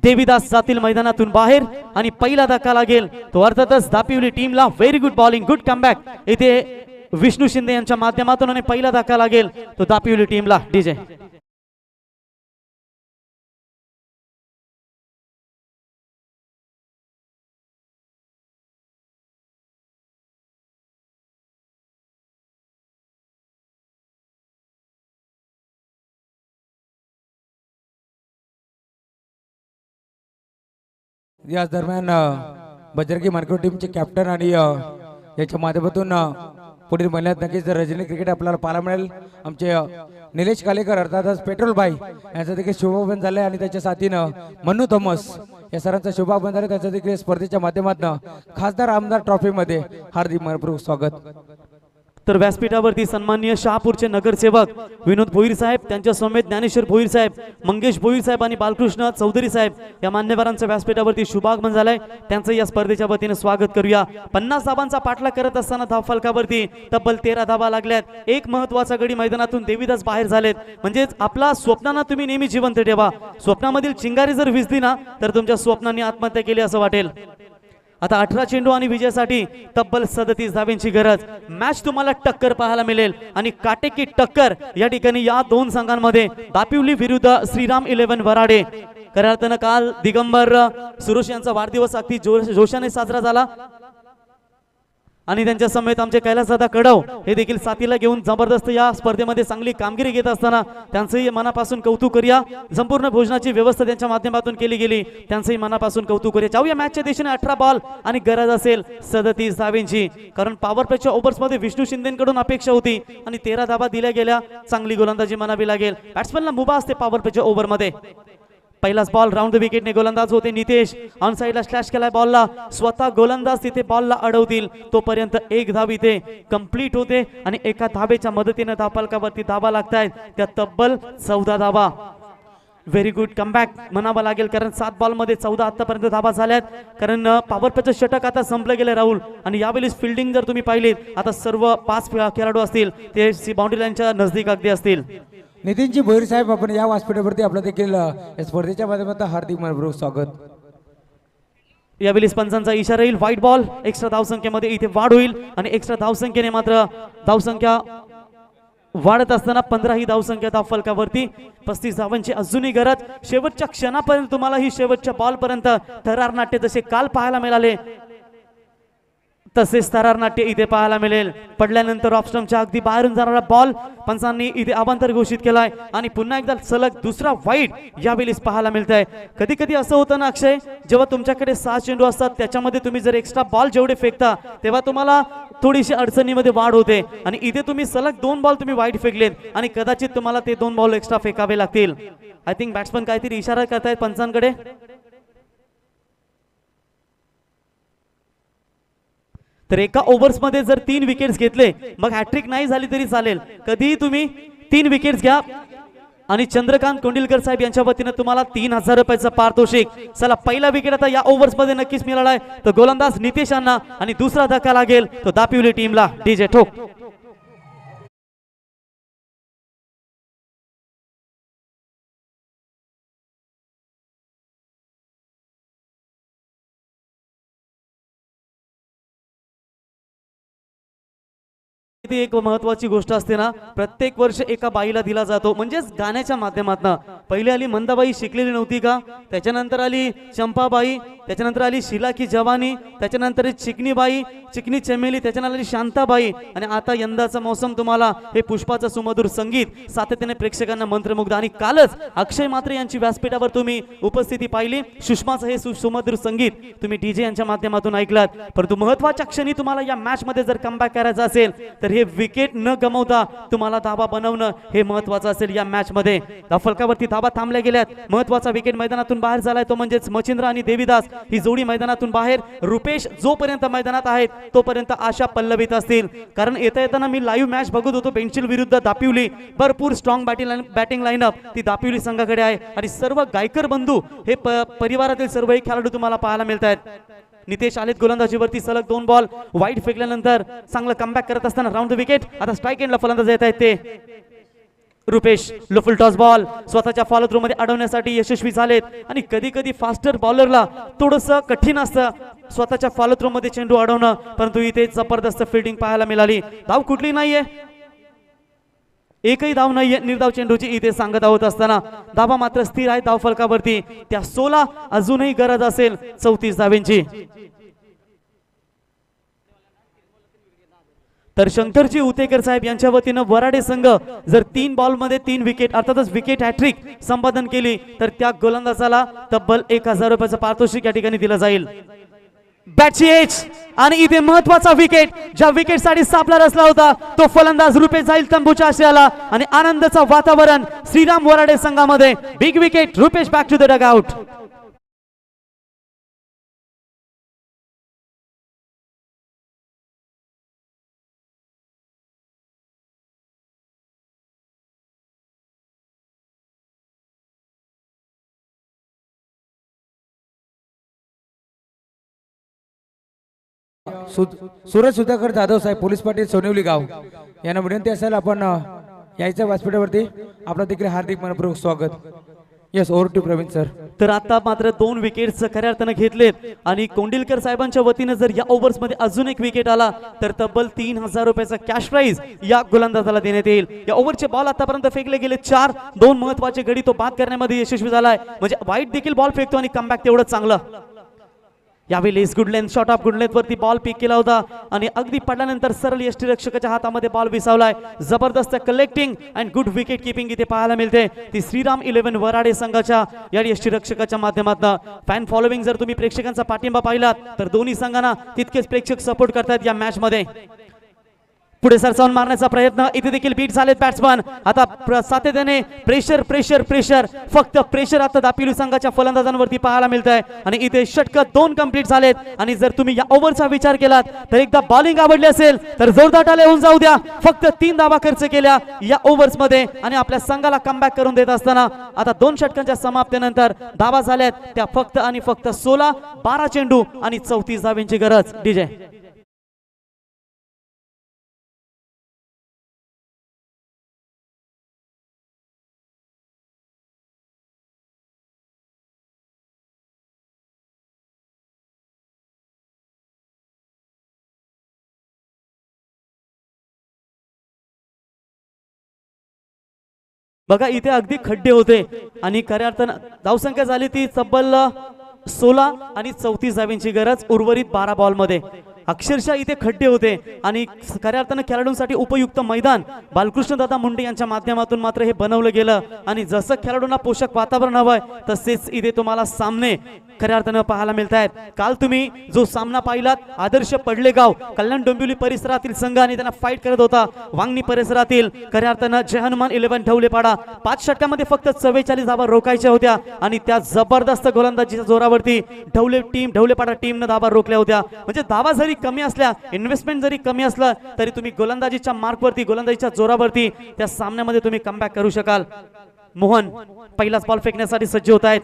देवीदास जातील मैदानातून बाहेर आणि पहिला धक्का लागेल तो अर्थातच दापिवली टीमला. Very good bowling, good comeback इथे विष्णू शिंदे यांच्या माध्यमातून आणि पहिला धक्का लागेल तो दापिवली टीमला. डीजे याच दरम्यान बजरंगी मार्केट टीमचे कॅप्टन आणि याच्या माध्यमातून पुढील महिन्यात नक्कीच रजनी क्रिकेट आपल्याला पाहायला मिळेल. आमचे निलेश कालेकर अर्थातच पेट्रोल बाई यांचं देखील शुभागमन झालंय आणि त्याच्या साथीनं मन्नू थॉमस या सरांचं शुभागमन झालं. त्यांचं देखील स्पर्धेच्या माध्यमातून खासदार आमदार ट्रॉफीमध्ये हार्दिक मनपूर्वक स्वागत. तर व्यासपीठावरती सन्माननीय शहापूरचे नगरसेवक विनोद भोईर साहेब, त्यांच्या समेत ज्ञानेश्वर भोईर साहेब, मंगेश भोईर साहेब आणि बालकृष्ण चौधरी साहेब या मान्यवरांचं व्यासपीठावरती शुभागमन झालंय. त्यांचं या स्पर्धेच्या वतीने स्वागत करूया. 50 धाबांचा पाठलाग करत असताना धावफलकावरती तब्बल 13 धाबा लागल्यात. एक महत्वाचा गडी मैदानातून देवीदास बाहेर झालेत. म्हणजेच आपला स्वप्नांना तुम्ही नेहमी जिवंत ठेवा. स्वप्नामधील चिंगारी जर विझली ना तर तुमच्या स्वप्नांनी आत्महत्या केली असं वाटेल. आता 18 चेंडू आणि विजयासाठी तब्बल 37 धाब्यांची गरज. मॅच तुम्हाला टक्कर पाहायला मिळेल आणि काटेकी टक्कर या ठिकाणी या दोन संघांमध्ये. दापिवली विरुद्ध श्रीराम 11 वराडे. खऱ्या अर्थानं काल दिगंबर सुरेश यांचा वाढदिवस अगदी जोशाने साजरा झाला आणि त्यांच्या समेत आमचे कैलासदादा कडव हे देखील साथीला घेऊन जबरदस्त या स्पर्धेमध्ये चांगली कामगिरी घेत असताना त्यांचंही मनापासून कौतुक करूया. संपूर्ण भोजनाची व्यवस्था त्यांच्या माध्यमातून केली गेली, त्यांचंही मनापासून कौतुक करूया. जाऊया मॅचच्या दिशेने. 18 बॉल आणि गरज असेल 37 धाब्यांची, कारण पॉवर प्लेच्या ओव्हर्समध्ये विष्णू शिंदेकडून अपेक्षा होती आणि 13 धाबा दिल्या गेल्या. चांगली गोलंदाजी म्हणावी लागेल. बॅट्समॅनला मुभा असते पॉवर प्लेच्या ओव्हरमध्ये. पहिलाच बॉल राऊंड द विकेटने गोलंदाज होते नितेश. ऑन साइडला स्लॅश केलाय बॉलला. स्वतः गोलंदाज तिथे बॉलला अडवतील तोपर्यंत एक धाव इथे कंप्लीट होते आणि एका धाबेच्या मदतीने धावफलकावरती धाबा लागतायत त्या तब्बल 14 धाबा. व्हेरी गुड कमबॅक म्हणावं लागेल, कारण 7 बॉलमध्ये 14 आतापर्यंत धाबा झाल्यात. कारण पॉवर प्लेचं षटक आता संपलं गेलं राहुल. आणि यावेळी फिल्डिंग जर तुम्ही पाहिलीत आता सर्व 5 खेळाडू असतील ते बाउंड्री लाईनच्या नजदीक अगदी असतील. नितीनजी भोईर साहेब, आपण या व्यासपीठावरती आपलं देखील या स्पर्धेच्या माध्यमातून हार्दिक मनपूर्वक स्वागत. यावेळी पंचांचा इशारा येईल. White ball. एक्स्ट्रा धावसंख्येमध्ये इथे वाढ होईल आणि एक्स्ट्रा धावसंख्येने मात्र धावसंख्या वाढत असताना 15 ही धावसंख्या धावफलकावरती. 35 धावांची अजूनही गरज. शेवटच्या क्षणापर्यंत तुम्हाला ही शेवटच्या बॉल पर्यंत थरार नाट्य जसे काल पाहायला मिळाले तसेच थरार नाट्य इथे पाहायला मिळेल. पडल्यानंतर ऑफ स्टंपच्या अगदी बाहेरून जाणारा बॉल पंचांनी इथे अवांतर घोषित केलाय आणि पुन्हा एकदा सलग दुसरा वाईट यावेळीच पाहायला मिळत आहे. कधी कधी असं होतं ना अक्षय, जेव्हा तुमच्याकडे 6 चेंडू असतात त्याच्यामध्ये तुम्ही जर एक्स्ट्रा बॉल जेवढे फेकता तेव्हा तुम्हाला थोडीशी अडचणीमध्ये वाढ होते आणि इथे तुम्ही सलग 2 बॉल तुम्ही वाईट फेकलेत आणि कदाचित तुम्हाला ते 2 बॉल एक्स्ट्रा फेकावे लागतील. आय थिंक बॅट्समन काहीतरी इशारा करतायत पंचांकडे. तर एका ओव्हर्समध्ये जर 3 विकेट्स घेतले मग हॅट्रिक नाही झाली तरी चालेल. कधीही तुम्ही 3 विकेट्स घ्या आणि चंद्रकांत कोंडिलकर साहेब यांच्या वतीने तुम्हाला 3000 रुपयाचं पारितोषिक. चला पहिला विकेट आता या ओव्हर्समध्ये नक्कीच मिळालाय तो गोलंदाज नितेश यांना आणि दुसरा धक्का लागेल तो दापिवली टीमला. डीजे ठोक. ती एक महत्वाची गोष्ट असते ना, प्रत्येक वर्ष एका बाईला दिला जातो म्हणजेच गाण्याच्या माध्यमातून. पहिली आली मंदाबाई, शिकलेली नव्हती का, त्याच्यानंतर आली चंपाबाई, त्याच्यानंतर आली शिला की जवानी, त्याच्यानंतर चिकनीबाई, चिकनी चमेली, त्याच्यानंतर आली शांताबाई आणि आता यंदाचा मौसम तुम्हाला हे पुष्पाचं सुमधुर संगीत सातत्याने प्रेक्षकांना मंत्रमुग्ध. आणि कालच अक्षय म्हात्रे यांची व्यासपीठावर तुम्ही उपस्थिती पाहिली. सुषमाचं हे सुमधुर संगीत तुम्ही डीजे यांच्या माध्यमातून ऐकलात. परंतु महत्वाच्या क्षणी तुम्हाला या मॅच मध्ये जर कमबॅक करायचं असेल तर हे विकेट न गमावता तुम्हाला धाबा बनवणं हे महत्वाचं असेल. या मॅच मध्ये फलकावरती धाबा थांबल्या गेल्यात. महत्वाचा विकेट मैदानातून बाहेर झालाय तो म्हणजेच मचिंद्र आणि देवीदास ही जोडी मैदानातून बाहेर. रुपेश जोपर्यंत मैदानात आहेत तोपर्यंत आशा पल्लवित असतील, कारण येता येताना मी लाईव्ह मॅच बघत होतो. बेंचिल विरुद्ध दापिवली, भरपूर स्ट्रॉंग बॅटिंग लाईनअप ती दापिवली संघाकडे आहे आणि सर्व गायकर बंधू हे परिवारातील सर्वही खेळाडू तुम्हाला पाहायला मिळत आहेत. नितेश आलेत गोलंदाजीवरती. सलग 2 बॉल वाईट फेकल्यानंतर चांगलं कमबॅक करत असताना राऊंड द विकेट. आता स्ट्राईक एंडला फलंदाज येत आहेत ते रुपेश लोफुल टॉस बॉल स्वतःच्या फॉलो थ्रो मध्ये अडवण्यासाठी यशस्वी झालेत आणि कधी कधी फास्टर बॉलरला थोडस कठीण असतं स्वतःच्या फॉलो थ्रो मध्ये चेंडू अडवणं, परंतु इथे जबरदस्त फिल्डिंग पाहायला मिळाली. धाव कुठली नाहीये, एकही धाव नाहीये निर्धाव चेंडूची इथे सांगत आहोत असताना धावा मात्र स्थिर आहे धाव फलकावरती. त्या 16 अजूनही गरज असेल 34 धावेंची. तर शंकरजी उतेकर साहेब यांच्या वतीनं वराडे संघ जर 3 बॉल मध्ये 3 विकेट अर्थातच विकेट हॅट्रिक संपादन केली तर त्या गोलंदाजाला तब्बल 1000 रुपयाचं पारितोषिक या ठिकाणी दिलं जाईल. बॅटची एज आणि इथे महत्वाचा विकेट, ज्या विकेट साठी सापला रचला होता तो फलंदाज रुपेश जाईल तंबूच्या आशयाला आणि आनंदाचं वातावरण श्रीराम वराडे संघामध्ये. Big wicket, Rupesh back to the dugout. Suraj Sudhakar Jadhav साहेब पोलीस पाटील सोनिवली गाव यांना विनंती असेल आपण यायचं व्यासपीठावरती. आपलं देखील हार्दिक मनपूर्वक स्वागत. Yes, over to Praveen sir. तर आता मात्र 2 विकेट्स खऱ्या अर्थानं घेतलेत आणि कोंडिलकर साहेबांच्या वतीनं जर या ओव्हर्स मध्ये अजून एक विकेट आला तर तब्बल 3000 रुपयाचा कॅश प्राइज या गोलंदाजाला देण्यात येईल. या ओव्हरचे बॉल आतापर्यंत फेकले गेले 4, 2 महत्वाचे गडी तो बाद करण्यामध्ये यशस्वी झालाय. म्हणजे वाईट देखील बॉल फेकतो आणि कमबॅक तेवढंच चांगलं. यावेळी good length shot of good length वरती बॉल पिक केला होता आणि अगदी पडल्यानंतर सरळ यष्टीरक्षकाच्या हातामध्ये बॉल विसावलाय. जबरदस्त collecting and good wicket keeping इथे पाहायला मिळते ती श्रीराम 11 वराडे संघाच्या या यष्टीरक्षकाच्या माध्यमातून. फॅन फॉलोविंग जर तुम्ही प्रेक्षकांचा पाठिंबा पाहिलात तर दोन्ही संघांना तितकेच प्रेक्षक सपोर्ट करतात या मॅच मध्ये. पुढे सरसावून मारण्याचा प्रयत्न, इथे देखील बीट झालेत बॅट्समन. आता सातत्याने प्रेशर प्रेशर प्रेशर, फक्त प्रेशर आता दापिलू संघाच्या फलंदाजांवरती पाहायला मिळत आहे आणि इथे षटक 2 कंप्लीट झालेत. आणि जर तुम्ही या ओव्हरचा विचार केलात तर एकदा बॉलिंग आवडली असेल तर जोरदार टाळ्या होऊन जाऊ द्या. फक्त 3 धावा खर्च केल्या या ओव्हर्स मध्ये आणि आपल्या संघाला कमबॅक करून देत असताना आता 2 षटकांच्या समाप्तीनंतर धावा झाल्यात त्या फक्त आणि फक्त 16, 12 चेंडू आणि 34 धावेंची गरज. डीजे बघा इथे अगदी खड्डे होते आणि खऱ्या अर्थानं धावसंख्या झाली ती तब्बल 16 आणि 34 धावेंची गरज उर्वरित 12 बॉल मध्ये. अक्षरशः इथे खड्डे होते आणि खऱ्या अर्थानं खेळाडूंसाठी उपयुक्त मैदान बालकृष्ण दादा मुंडे यांच्या माध्यमातून मात्र हे बनवलं गेलं आणि जसं खेळाडूंना पोषक वातावरण हवंय तसेच इथे तुम्हाला सामने खऱ्या अर्थानं पाहायला मिळत आहेत. काल तुम्ही जो सामना पाहिलात आदर्श पडलेगाव कल्याण डोंबिवली परिसरातील संघ आणि त्यांना फाईट करत होता वांगणी परिसरातील खऱ्या अर्थानं जय हनुमान 11 ढवलेपाडा. 5 षटकामध्ये फक्त 44 धावा रोखायच्या होत्या आणि त्या जबरदस्त गोलंदाजीच्या जोरावरती ढवलेपाडा टीमनं धावा रोखल्या होत्या. म्हणजे धावा जरी कमी असल्या, इन्व्हेस्टमेंट जरी कमी असलं तरी तुम्ही गोलंदाजीच्या मार्कवरती गोलंदाजीच्या जोरावरती त्या सामन्यामध्ये तुम्ही कमबॅक करू शकाल. मोहन पहिलाच बॉल फेकण्यासाठी सज्ज होत आहेत.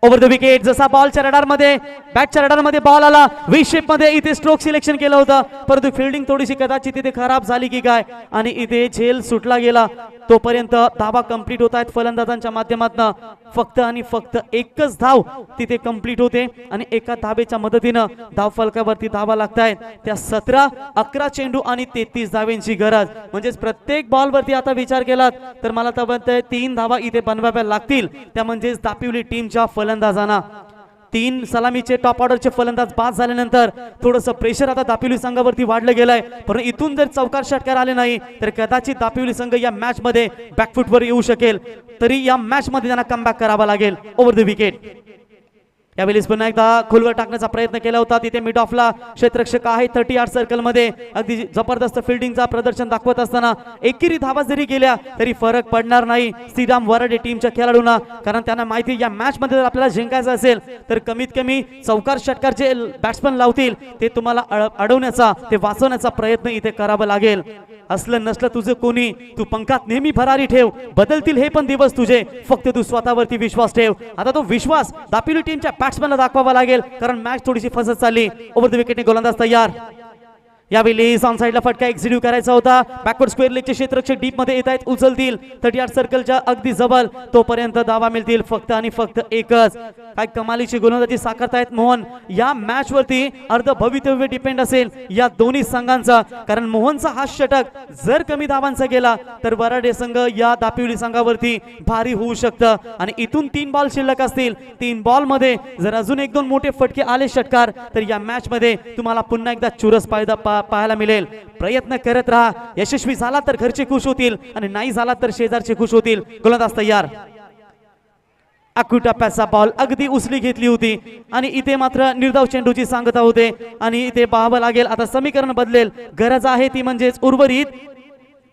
ओव्हर द विकेट, जसा बॉलच्या रडार मध्ये बॅटच्या रडार मध्ये बॉल आला व्ही शेप मध्ये इथे स्ट्रोक सिलेक्शन केलं होतं परंतु फिल्डिंग थोडीशी कदाचित इथे खराब झाली की काय आणि इथे झेल सुटला गेला. तोपर्यंत धावा कंप्लीट होत आहेत फलंदाजांच्या माध्यमातून. फक्त आणि फक्त एकच धाव तिथे कंप्लीट होते आणि एका धावेच्या मदतीनं धाव फलकावरती धावा लागतायत त्या 17, 11 चेंडू आणि 33 धावेंची गरज. म्हणजेच प्रत्येक बॉल वरती आता विचार केलात तर मला तर वाटतंय 3 धावा इथे बनवाव्या लागतील. त्या म्हणजेच दापिवली टीमच्या फलंदाजांना 3 सलामीचे टॉप ऑर्डरचे फलंदाज बाद झाल्यानंतर थोडंसं प्रेशर आता दापिवली संघावरती वाढलं गेलंय. पण इथून जर चौकार षटकार आले नाही तर कदाचित दापिवली संघ या मॅच मध्ये बॅकफुटवर येऊ शकेल. तरी या मॅच मध्ये त्यांना कमबॅक करावा लागेल. ओव्हर द विकेट, यावेळी पुन्हा एकदा खोलवर टाकण्याचा प्रयत्न केला होता. तिथे मिड ऑफला क्षेत्ररक्षक आहे 30 यार्ड सर्कल मध्ये. अगदी जबरदस्त फिल्डिंगचा प्रदर्शन दाखवत असताना एकेरी धावा जरी गेल्या तरी फरक पडणार नाही श्रीराम वराडे टीमच्या खेळाडूंना. कारण त्यांना माहिती या मॅच मध्ये जर आपल्याला जिंकायचं असेल तर कमीत कमी चौकार षटकार जे बॅट्समन लावतील ते तुम्हाला अडवण्याचा ते वाचवण्याचा प्रयत्न इथे करावा लागेल. असलं नसलं तुझं कोणी, तू पंखात नेहमी भरारी ठेव, बदलतील हे पण दिवस तुझे, फक्त तू स्वतःवरती विश्वास ठेव. आता तो विश्वास दापिवली टीमच्या बॅट्समॅनला दाखवावा लागेल कारण मॅच थोडीशी फसत चालली. ओव्हर द विकेटने गोलंदाज तयार. यावेळी ऑन साईडला फटका एक्झिक्यूट करायचा होता. बॅकवर्ड स्क्वेअर लेगचे क्षेत्ररक्षक डीप मध्ये येत आहेत, उचलतील 38 सर्कलच्या अगदी जवळ, तोपर्यंत धावा मिळतील फक्त आणि फक्त एकच. काय कमालीची गोलंदाजी साकारतायत मोहन. या मॅच वरती अर्ध भवितव्य डिपेंड असेल या दोन्ही संघांचा, कारण मोहनचा हा षटक जर कमी धावांचा गेला तर वराडे संघ या दापिवली संघावरती भारी होऊ शकतं. आणि इथून 3 बॉल शिल्लक असतील, 3 बॉल मध्ये जर अजून 1-2 मोठे फटके आले षटकार तर या मॅच मध्ये तुम्हाला पुन्हा एकदा चुरस पाहायला मिळेल. प्रयत्न करत राहा, यशस्वी झाला तर घरचे खुश होतील आणि नाही झाला तर शेजारचे खुश होतील. गोलंदाज तयार. टप्प्याचा बॉल अगदी उचली घेतली होती आणि इथे मात्र निर्धाव चेंडूची सांगता होते आणि इथे पाहावं लागेल. आता समीकरण बदलेल. गरज आहे ती म्हणजेच उर्वरित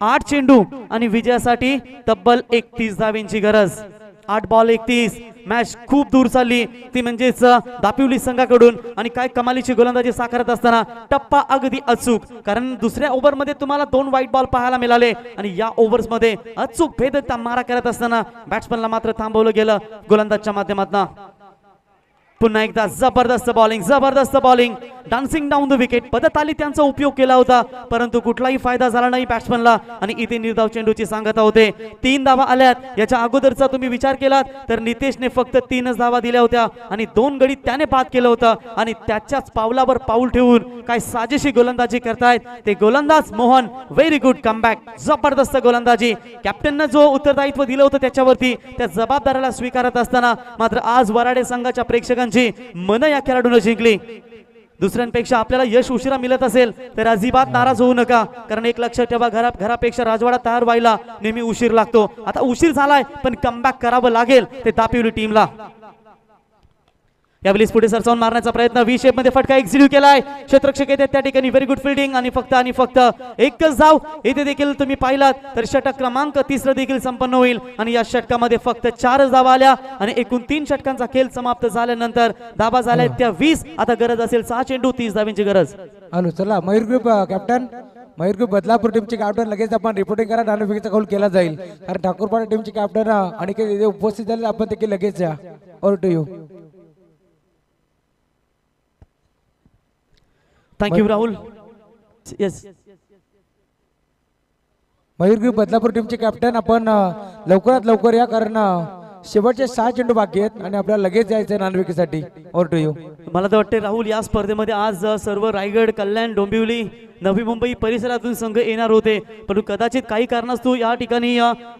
8 चेंडू आणि विजयासाठी तब्बल 31 धावेंची गरज. 8 बॉल 31. मॅच खूप दूर चालली ती म्हणजेच दापिवली संघाकडून. आणि काय कमालीची गोलंदाजी साकारत असताना टप्पा अगदी अचूक, कारण दुसऱ्या ओव्हरमध्ये तुम्हाला 2 व्हाईट बॉल पाहायला मिळाले आणि या ओव्हर्स मध्ये अचूक भेदकता मारा करत असताना बॅट्समनला मात्र थांबवलं गेलं गोलंदाजच्या माध्यमातून. पुन्हा एकदा जबरदस्त bowling dancing down the wicket पद्धत त्यांचा उपयोग केला होता, परंतु कुठलाही फायदा झाला नाही बॅट्समनला. आणि इथे निर्धाव चेंडूची सांगता होते. 3 धावा आल्यात. याच्या अगोदरचा तुम्ही विचार केलात तर नितेशने फक्त 3च धावा दिल्या होत्या आणि 2 गडी त्याने बाद केलं होतं. आणि त्याच्याच पावलावर पाऊल ठेवून काय साजेशी गोलंदाजी करतायत ते गोलंदाज मोहन. व्हेरी गुड कमबॅक, जबरदस्त गोलंदाजी. कॅप्टननं जो उत्तरदायित्व दिलं होतं त्याच्यावरती त्या जबाबदाराला स्वीकारत असताना मात्र आज वराडे संघाच्या प्रेक्षकांची मन या खेळाडूने जिंकली. दुसऱ्यांपेक्षा आपल्याला यश उशिरा मिळत असेल तर अजिबात नाराज होऊ नका, कारण एक लक्षात ठेवा, घरापेक्षा राजवाडा तयार व्हायला नेहमी उशीर लागतो. आता उशीर झालाय पण कमबॅक करावं लागेल ते दापिवली टीमला. यावेळी पुढे सरसावून मारण्याचा प्रयत्न, व्ही शेप मध्ये फटका एक्झिक्यूट केलाय. क्षेत्ररक्षक येते त्या ठिकाणी. व्हेरी गुड फिल्डिंग आणि फक्त एकच धाव. इथे देखील तुम्ही पाहिलात तर षटक क्रमांक 3 देखील संपन्न होईल आणि या षटकामध्ये फक्त 4च धावा आल्या आणि एकूण 3 षटकांचा खेळ समाप्त झाल्यानंतर धावा झाल्या त्या 20. आता गरज असेल 6 चेंडू 30 धावांची गरज. हॅलो चला Mayur group captain, Mayur group Badlapur टीमचे कॅप्टन लगेच आपण रिपोर्टिंग करा. नाणेफेकीचा कौल केला जाईल, कारण ठाकूरपाडा टीमचे कॅप्टन आणि काही उपस्थित झाले आपण देखील लगेच या. Over to you. Thank you Rahul. Yes Mayur group Badlapur टीमचे कॅप्टन आपण लवकरात लवकर या, कारण शेवटचे 6 चेंडू बाकी आहेत आणि आपल्याला लगेच जायचं नाणेफेकीसाठी. Over to you. मला तर वाटते राहुल या स्पर्धेमध्ये आज सर्व रायगड, कल्याण, डोंबिवली, नवी मुंबई परिसरातून संघ येणार होते, परंतु कदाचित काही कारणास्तव या ठिकाणी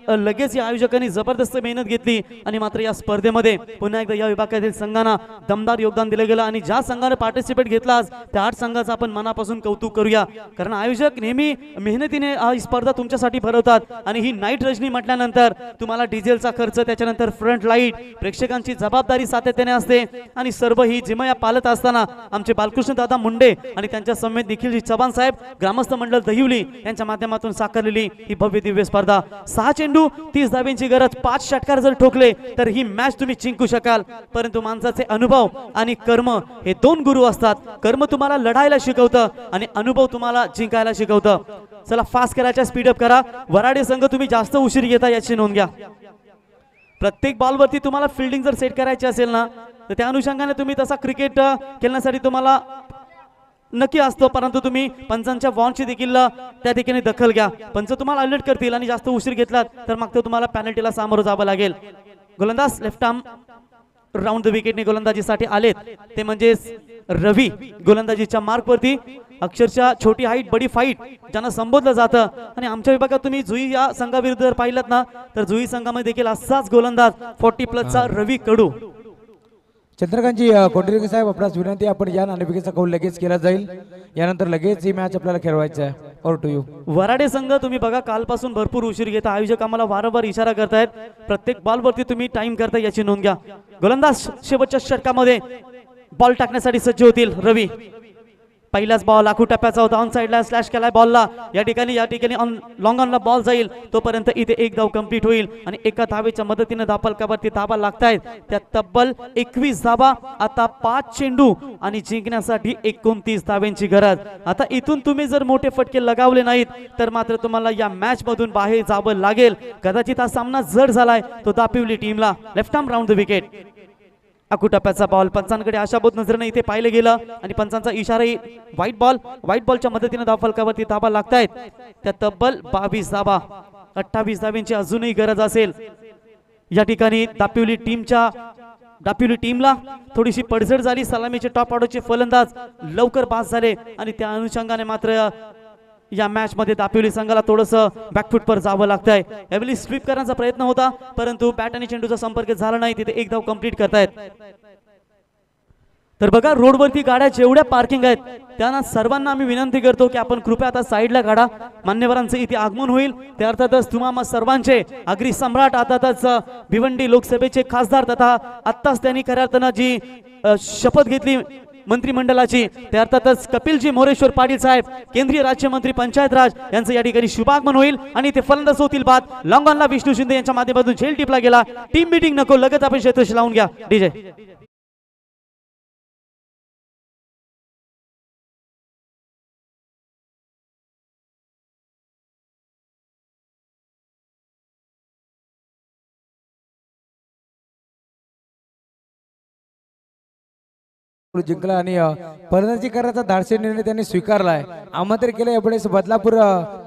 लगेच या आयोजकांनी जबरदस्त मेहनत घेतली आणि मात्र या स्पर्धेमध्ये पुन्हा एकदा या विभागातील संघांना दमदार योगदान दिलं गेलं. आणि ज्या संघाने पार्टिसिपेट घेतला आज त्या 8 संघाचं आपण मनापासून कौतुक करूया, कारण आयोजक नेहमी मेहनतीने ही स्पर्धा तुमच्यासाठी भरवतात. आणि ही नाईट रजनी म्हटल्यानंतर तुम्हाला डिझेलचा खर्च, त्याच्यानंतर फ्रंट लाईट, प्रेक्षकांची जबाबदारी सातत्याने असते आणि सर्व ही जिमया पालत असताना आमचे बालकृष्ण दादा मुंडे आणि त्यांच्या समेत निखिलजी चव्हाण साहेब, ग्रामस्थ मंडळ दहिवली यांच्या माध्यमातून साकारलेली ही भव्य दिव्य स्पर्धा. 6 चेंडू 30 धाब्यांची गरज. 5 षटकार जर ठोकले तर ही मॅच तुम्ही जिंकू शकाल, परंतु माणसाचे अनुभव आणि कर्म हे 2 गुरु असतात. कर्म तुम्हाला लढायला शिकवतं आणि अनुभव तुम्हाला जिंकायला शिकवतं. चला फास्ट करायच्या, स्पीडअप करा. वराडे संघ तुम्ही जास्त उशीर घेता याची नोंद घ्या. प्रत्येक बॉलवरती तुम्हाला फिल्डिंग जर सेट करायची असेल ना तर त्या अनुषंगाने तुम्ही तसा क्रिकेट खेळण्यासाठी तुम्हाला नक्की असतो, परंतु तुम्ही पंचांच्या वॉनची देखील त्या ठिकाणी दखल घ्या. पंच तुम्हाला अलर्ट करतील आणि जास्त उशीर घेतलात तर मग तो तुम्हाला पेनल्टीला सामोरं जावं लागेल. गोलंदाज लेफ्ट आर्म राऊंड द विकेटने गोलंदाजीसाठी आलेत ते म्हणजे रवी. गोलंदाजीच्या मार्कवरती अक्षरशः छोटी हाईट बडी फाईट ज्यांना संबोधलं जातं. आणि आमच्या विभागात तुम्ही जुई या संघाविरुद्ध जर पाहिलं ना तर जुई संघामध्ये देखील असाच गोलंदाज 40+ रवी कडू. चंद्रकांतजी कोंडरेकर साहेब, आपणास विनंती, आपण या नाणेफेकीचा कौल लगेच केला जाईल, यानंतर लगेच ही मॅच आपल्याला खेळवायची आहे. Over to you. वराडे संघ तुम्ही बघा कालपासून भरपूर उशीर घेता. आयोजक आम्हाला वारंवार इशारा करतायत, प्रत्येक बॉलवरती तुम्ही टाइम करता याची नोंद घ्या. गोलंदाज शेवटच्या षटकामध्ये बॉल टाकण्यासाठी सज्ज होतील. रवी पहिलाच बॉल टप्प्याचा होता, ऑन साइडला स्लॅश केलाय बॉलला. या ठिकाणी लॉंग ऑनला बॉल जाईल तोपर्यंत इथे एक धाव कंप्लीट होईल आणि एका धावेच्या मदतीने धापलकावरती धावा लागतायत. त्या तब्बल 21 धावा. आता 5 चेंडू आणि जिंकण्यासाठी 29 धाव्यांची गरज. आता इथून तुम्ही जर मोठे फटके लगावले नाहीत तर मात्र तुम्हाला या मॅच मधून बाहेर जावं लागेल. कदाचित हा सामना जड झालाय तो दापिवली टीमला. Left arm round the wicket. अकुटप्प्याचा बॉल पंचांकडे आशाबोध नजरेने इथे पाहिलं गेलं आणि पंचांचा इशाराही व्हाईट बॉलच्या मदतीने धाव फलकावरती धाबा लागतायत. त्या तब्बल 22 धाबा, 28 धाब्यांची अजूनही गरज असेल. या ठिकाणी दापिवली टीमला थोडीशी पडझड झाली. सलामीचे टॉप ऑर्डरचे फलंदाज लवकर पास झाले आणि त्या अनुषंगाने मात्र या मॅच मध्ये दापिवली संघाला थोडंसं बॅकफुटवर जावं लागतंय. यावेळी स्वीप करण्याचा प्रयत्न होता परंतु बॅट आणि चेंडूचा संपर्क झाला नाही. तिथे एक धाव कंप्लीट करतायत. तर बघा रोडवरती गाड्या जेवढ्या पार्किंग आहेत त्यांना सर्वांना आम्ही विनंती करतो की आपण कृपया आता साईडला काढा. मान्यवरांचे इथे आगमन होईल. ते अर्थातच तुम्हा सर्वांचे अग्री सम्राट अर्थातच भिवंडी लोकसभेचे खासदार तथा आत्ताच त्यांनी खऱ्या अर्थानं जी शपथ घेतली मंत्रिमंडळाची ते अर्थातच कपिलजी मोरेश्वर पाटील साहेब केंद्रीय राज्यमंत्री पंचायत राज यांचं या ठिकाणी शुभागमन होईल आणि ते फलंदाज होतील. बाद लॉंग ऑनला विष्णू शिंदे यांच्या माध्यमातून झेल टिपला गेला. टीम मीटिंग नको, लगेच आपण क्षेत्रशी लावून घ्या डीजे. जिंकला आणि फलंदाजी करायचा धाडसी निर्णय त्यांनी स्वीकारलाय. आमंत्रित केलं यावेळेस बदलापूर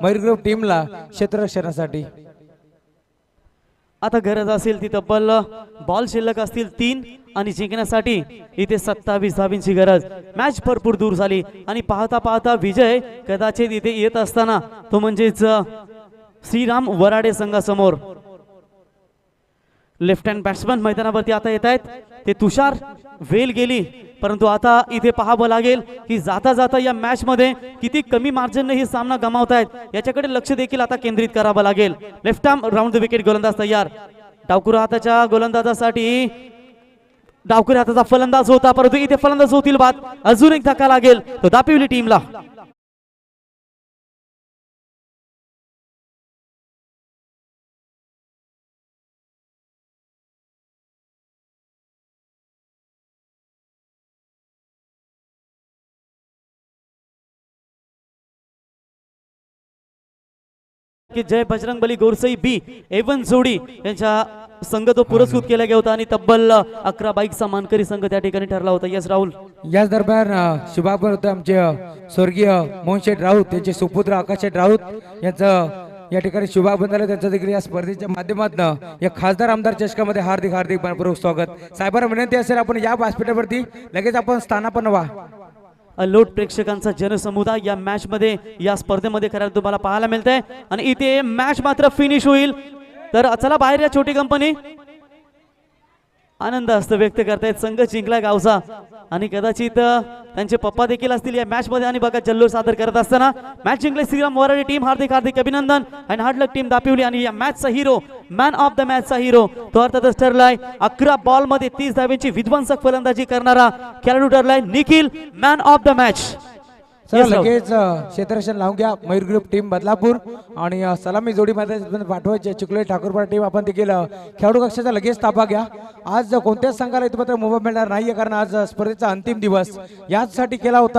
मयूर ग्रुप टीमला क्षेत्ररक्षणासाठी. आता गरज असेल ती तब्बल बॉल शिल्लक असतील 3 आणि जिंकण्यासाठी इथे 27 धाबींची गरज. मॅच भरपूर दूर झाली आणि पाहता पाहता विजय कदाचित इथे येत असताना तो म्हणजेच श्रीराम वराडे संघासमोर. लेफ्ट हँड बॅट्समन मैदानावरती आता येत आहेत. ते तुषार वेल गेली परंतु आता इथे पाहावं लागेल की जाता जाता या मॅच मध्ये किती कमी मार्जिनने ही सामना गमावतायत याच्याकडे लक्ष देखील आता केंद्रित करावं लागेल. Left arm round the wicket गोलंदाज तयार. डावखुरी हाताच्या गोलंदाजासाठी डावखुरी हाताचा फलंदाज होता परंतु इथे फलंदाज होतील. बाद अजून एक धक्का लागेल तो दापिवली टीमला. की जय बजरंगबली गोरसई बी एवन जोडी यांच्या संघ तो पुरस्कृत केला गेला होता आणि तब्बल 11 बाईकचा मानकरी संघ त्या ठिकाणी ठरला होता. यस राहुल. याच दरम्यान शुभागमन होतं आमचे स्वर्गीय मोहनशेठ राऊत त्यांचे सुपुत्र आकाशशेठ राऊत यांचं या ठिकाणी शुभागमन झालं. त्यांचं देखील या स्पर्धेच्या माध्यमातून या खासदार आमदार चषकामध्ये हार्दिक हार्दिक मनपूर्वक स्वागत. साहेबांना विनंती असेल आपण या व्यासपीठावरती लगेच आपण स्थानापन्न व्हा. अलोट प्रेक्षकांचा जनसमुदाय या मॅच मध्ये या स्पर्धेमध्ये खऱ्या तुम्हाला पाहायला मिळतंय आणि इथे मॅच मात्र फिनिश होईल. तर चला बाहेर या छोटी कंपनी. आनंद असतो व्यक्त करतायत संघ जिंकला गावचा आणि कदाचित त्यांचे पप्पा देखील असतील या मॅच मध्ये आणि बघा जल्लोष सादर करत असताना मॅच जिंकले श्रीराम वराडे टीम. हार्दिक हार्दिक अभिनंदन आणि हार्ड लक टीम दापिवली. आणि या मॅचचा हिरो मॅन ऑफ द मॅचचा हिरो तो अर्थातच ठरलाय 11 बॉल मध्ये 30 धाब्यांची विध्वंसक फलंदाजी करणारा खेळाडू ठरलाय Nikhil man of the match. चला लगेच क्षेत्ररक्षण लावून घ्या मयूर ग्रुप टीम बदलापूर आणि सलामी जोडी मध्ये पाठवायचे चिखले ठाकूरपाडा टीम आपण देखील खेळाडू कक्षाचा लगेच ताबा घ्या. आज कोणत्याच संघाला इथं मात्र मोबाईल मिळणार नाहीये कारण आज स्पर्धेचा अंतिम दिवस यासाठी केला होता.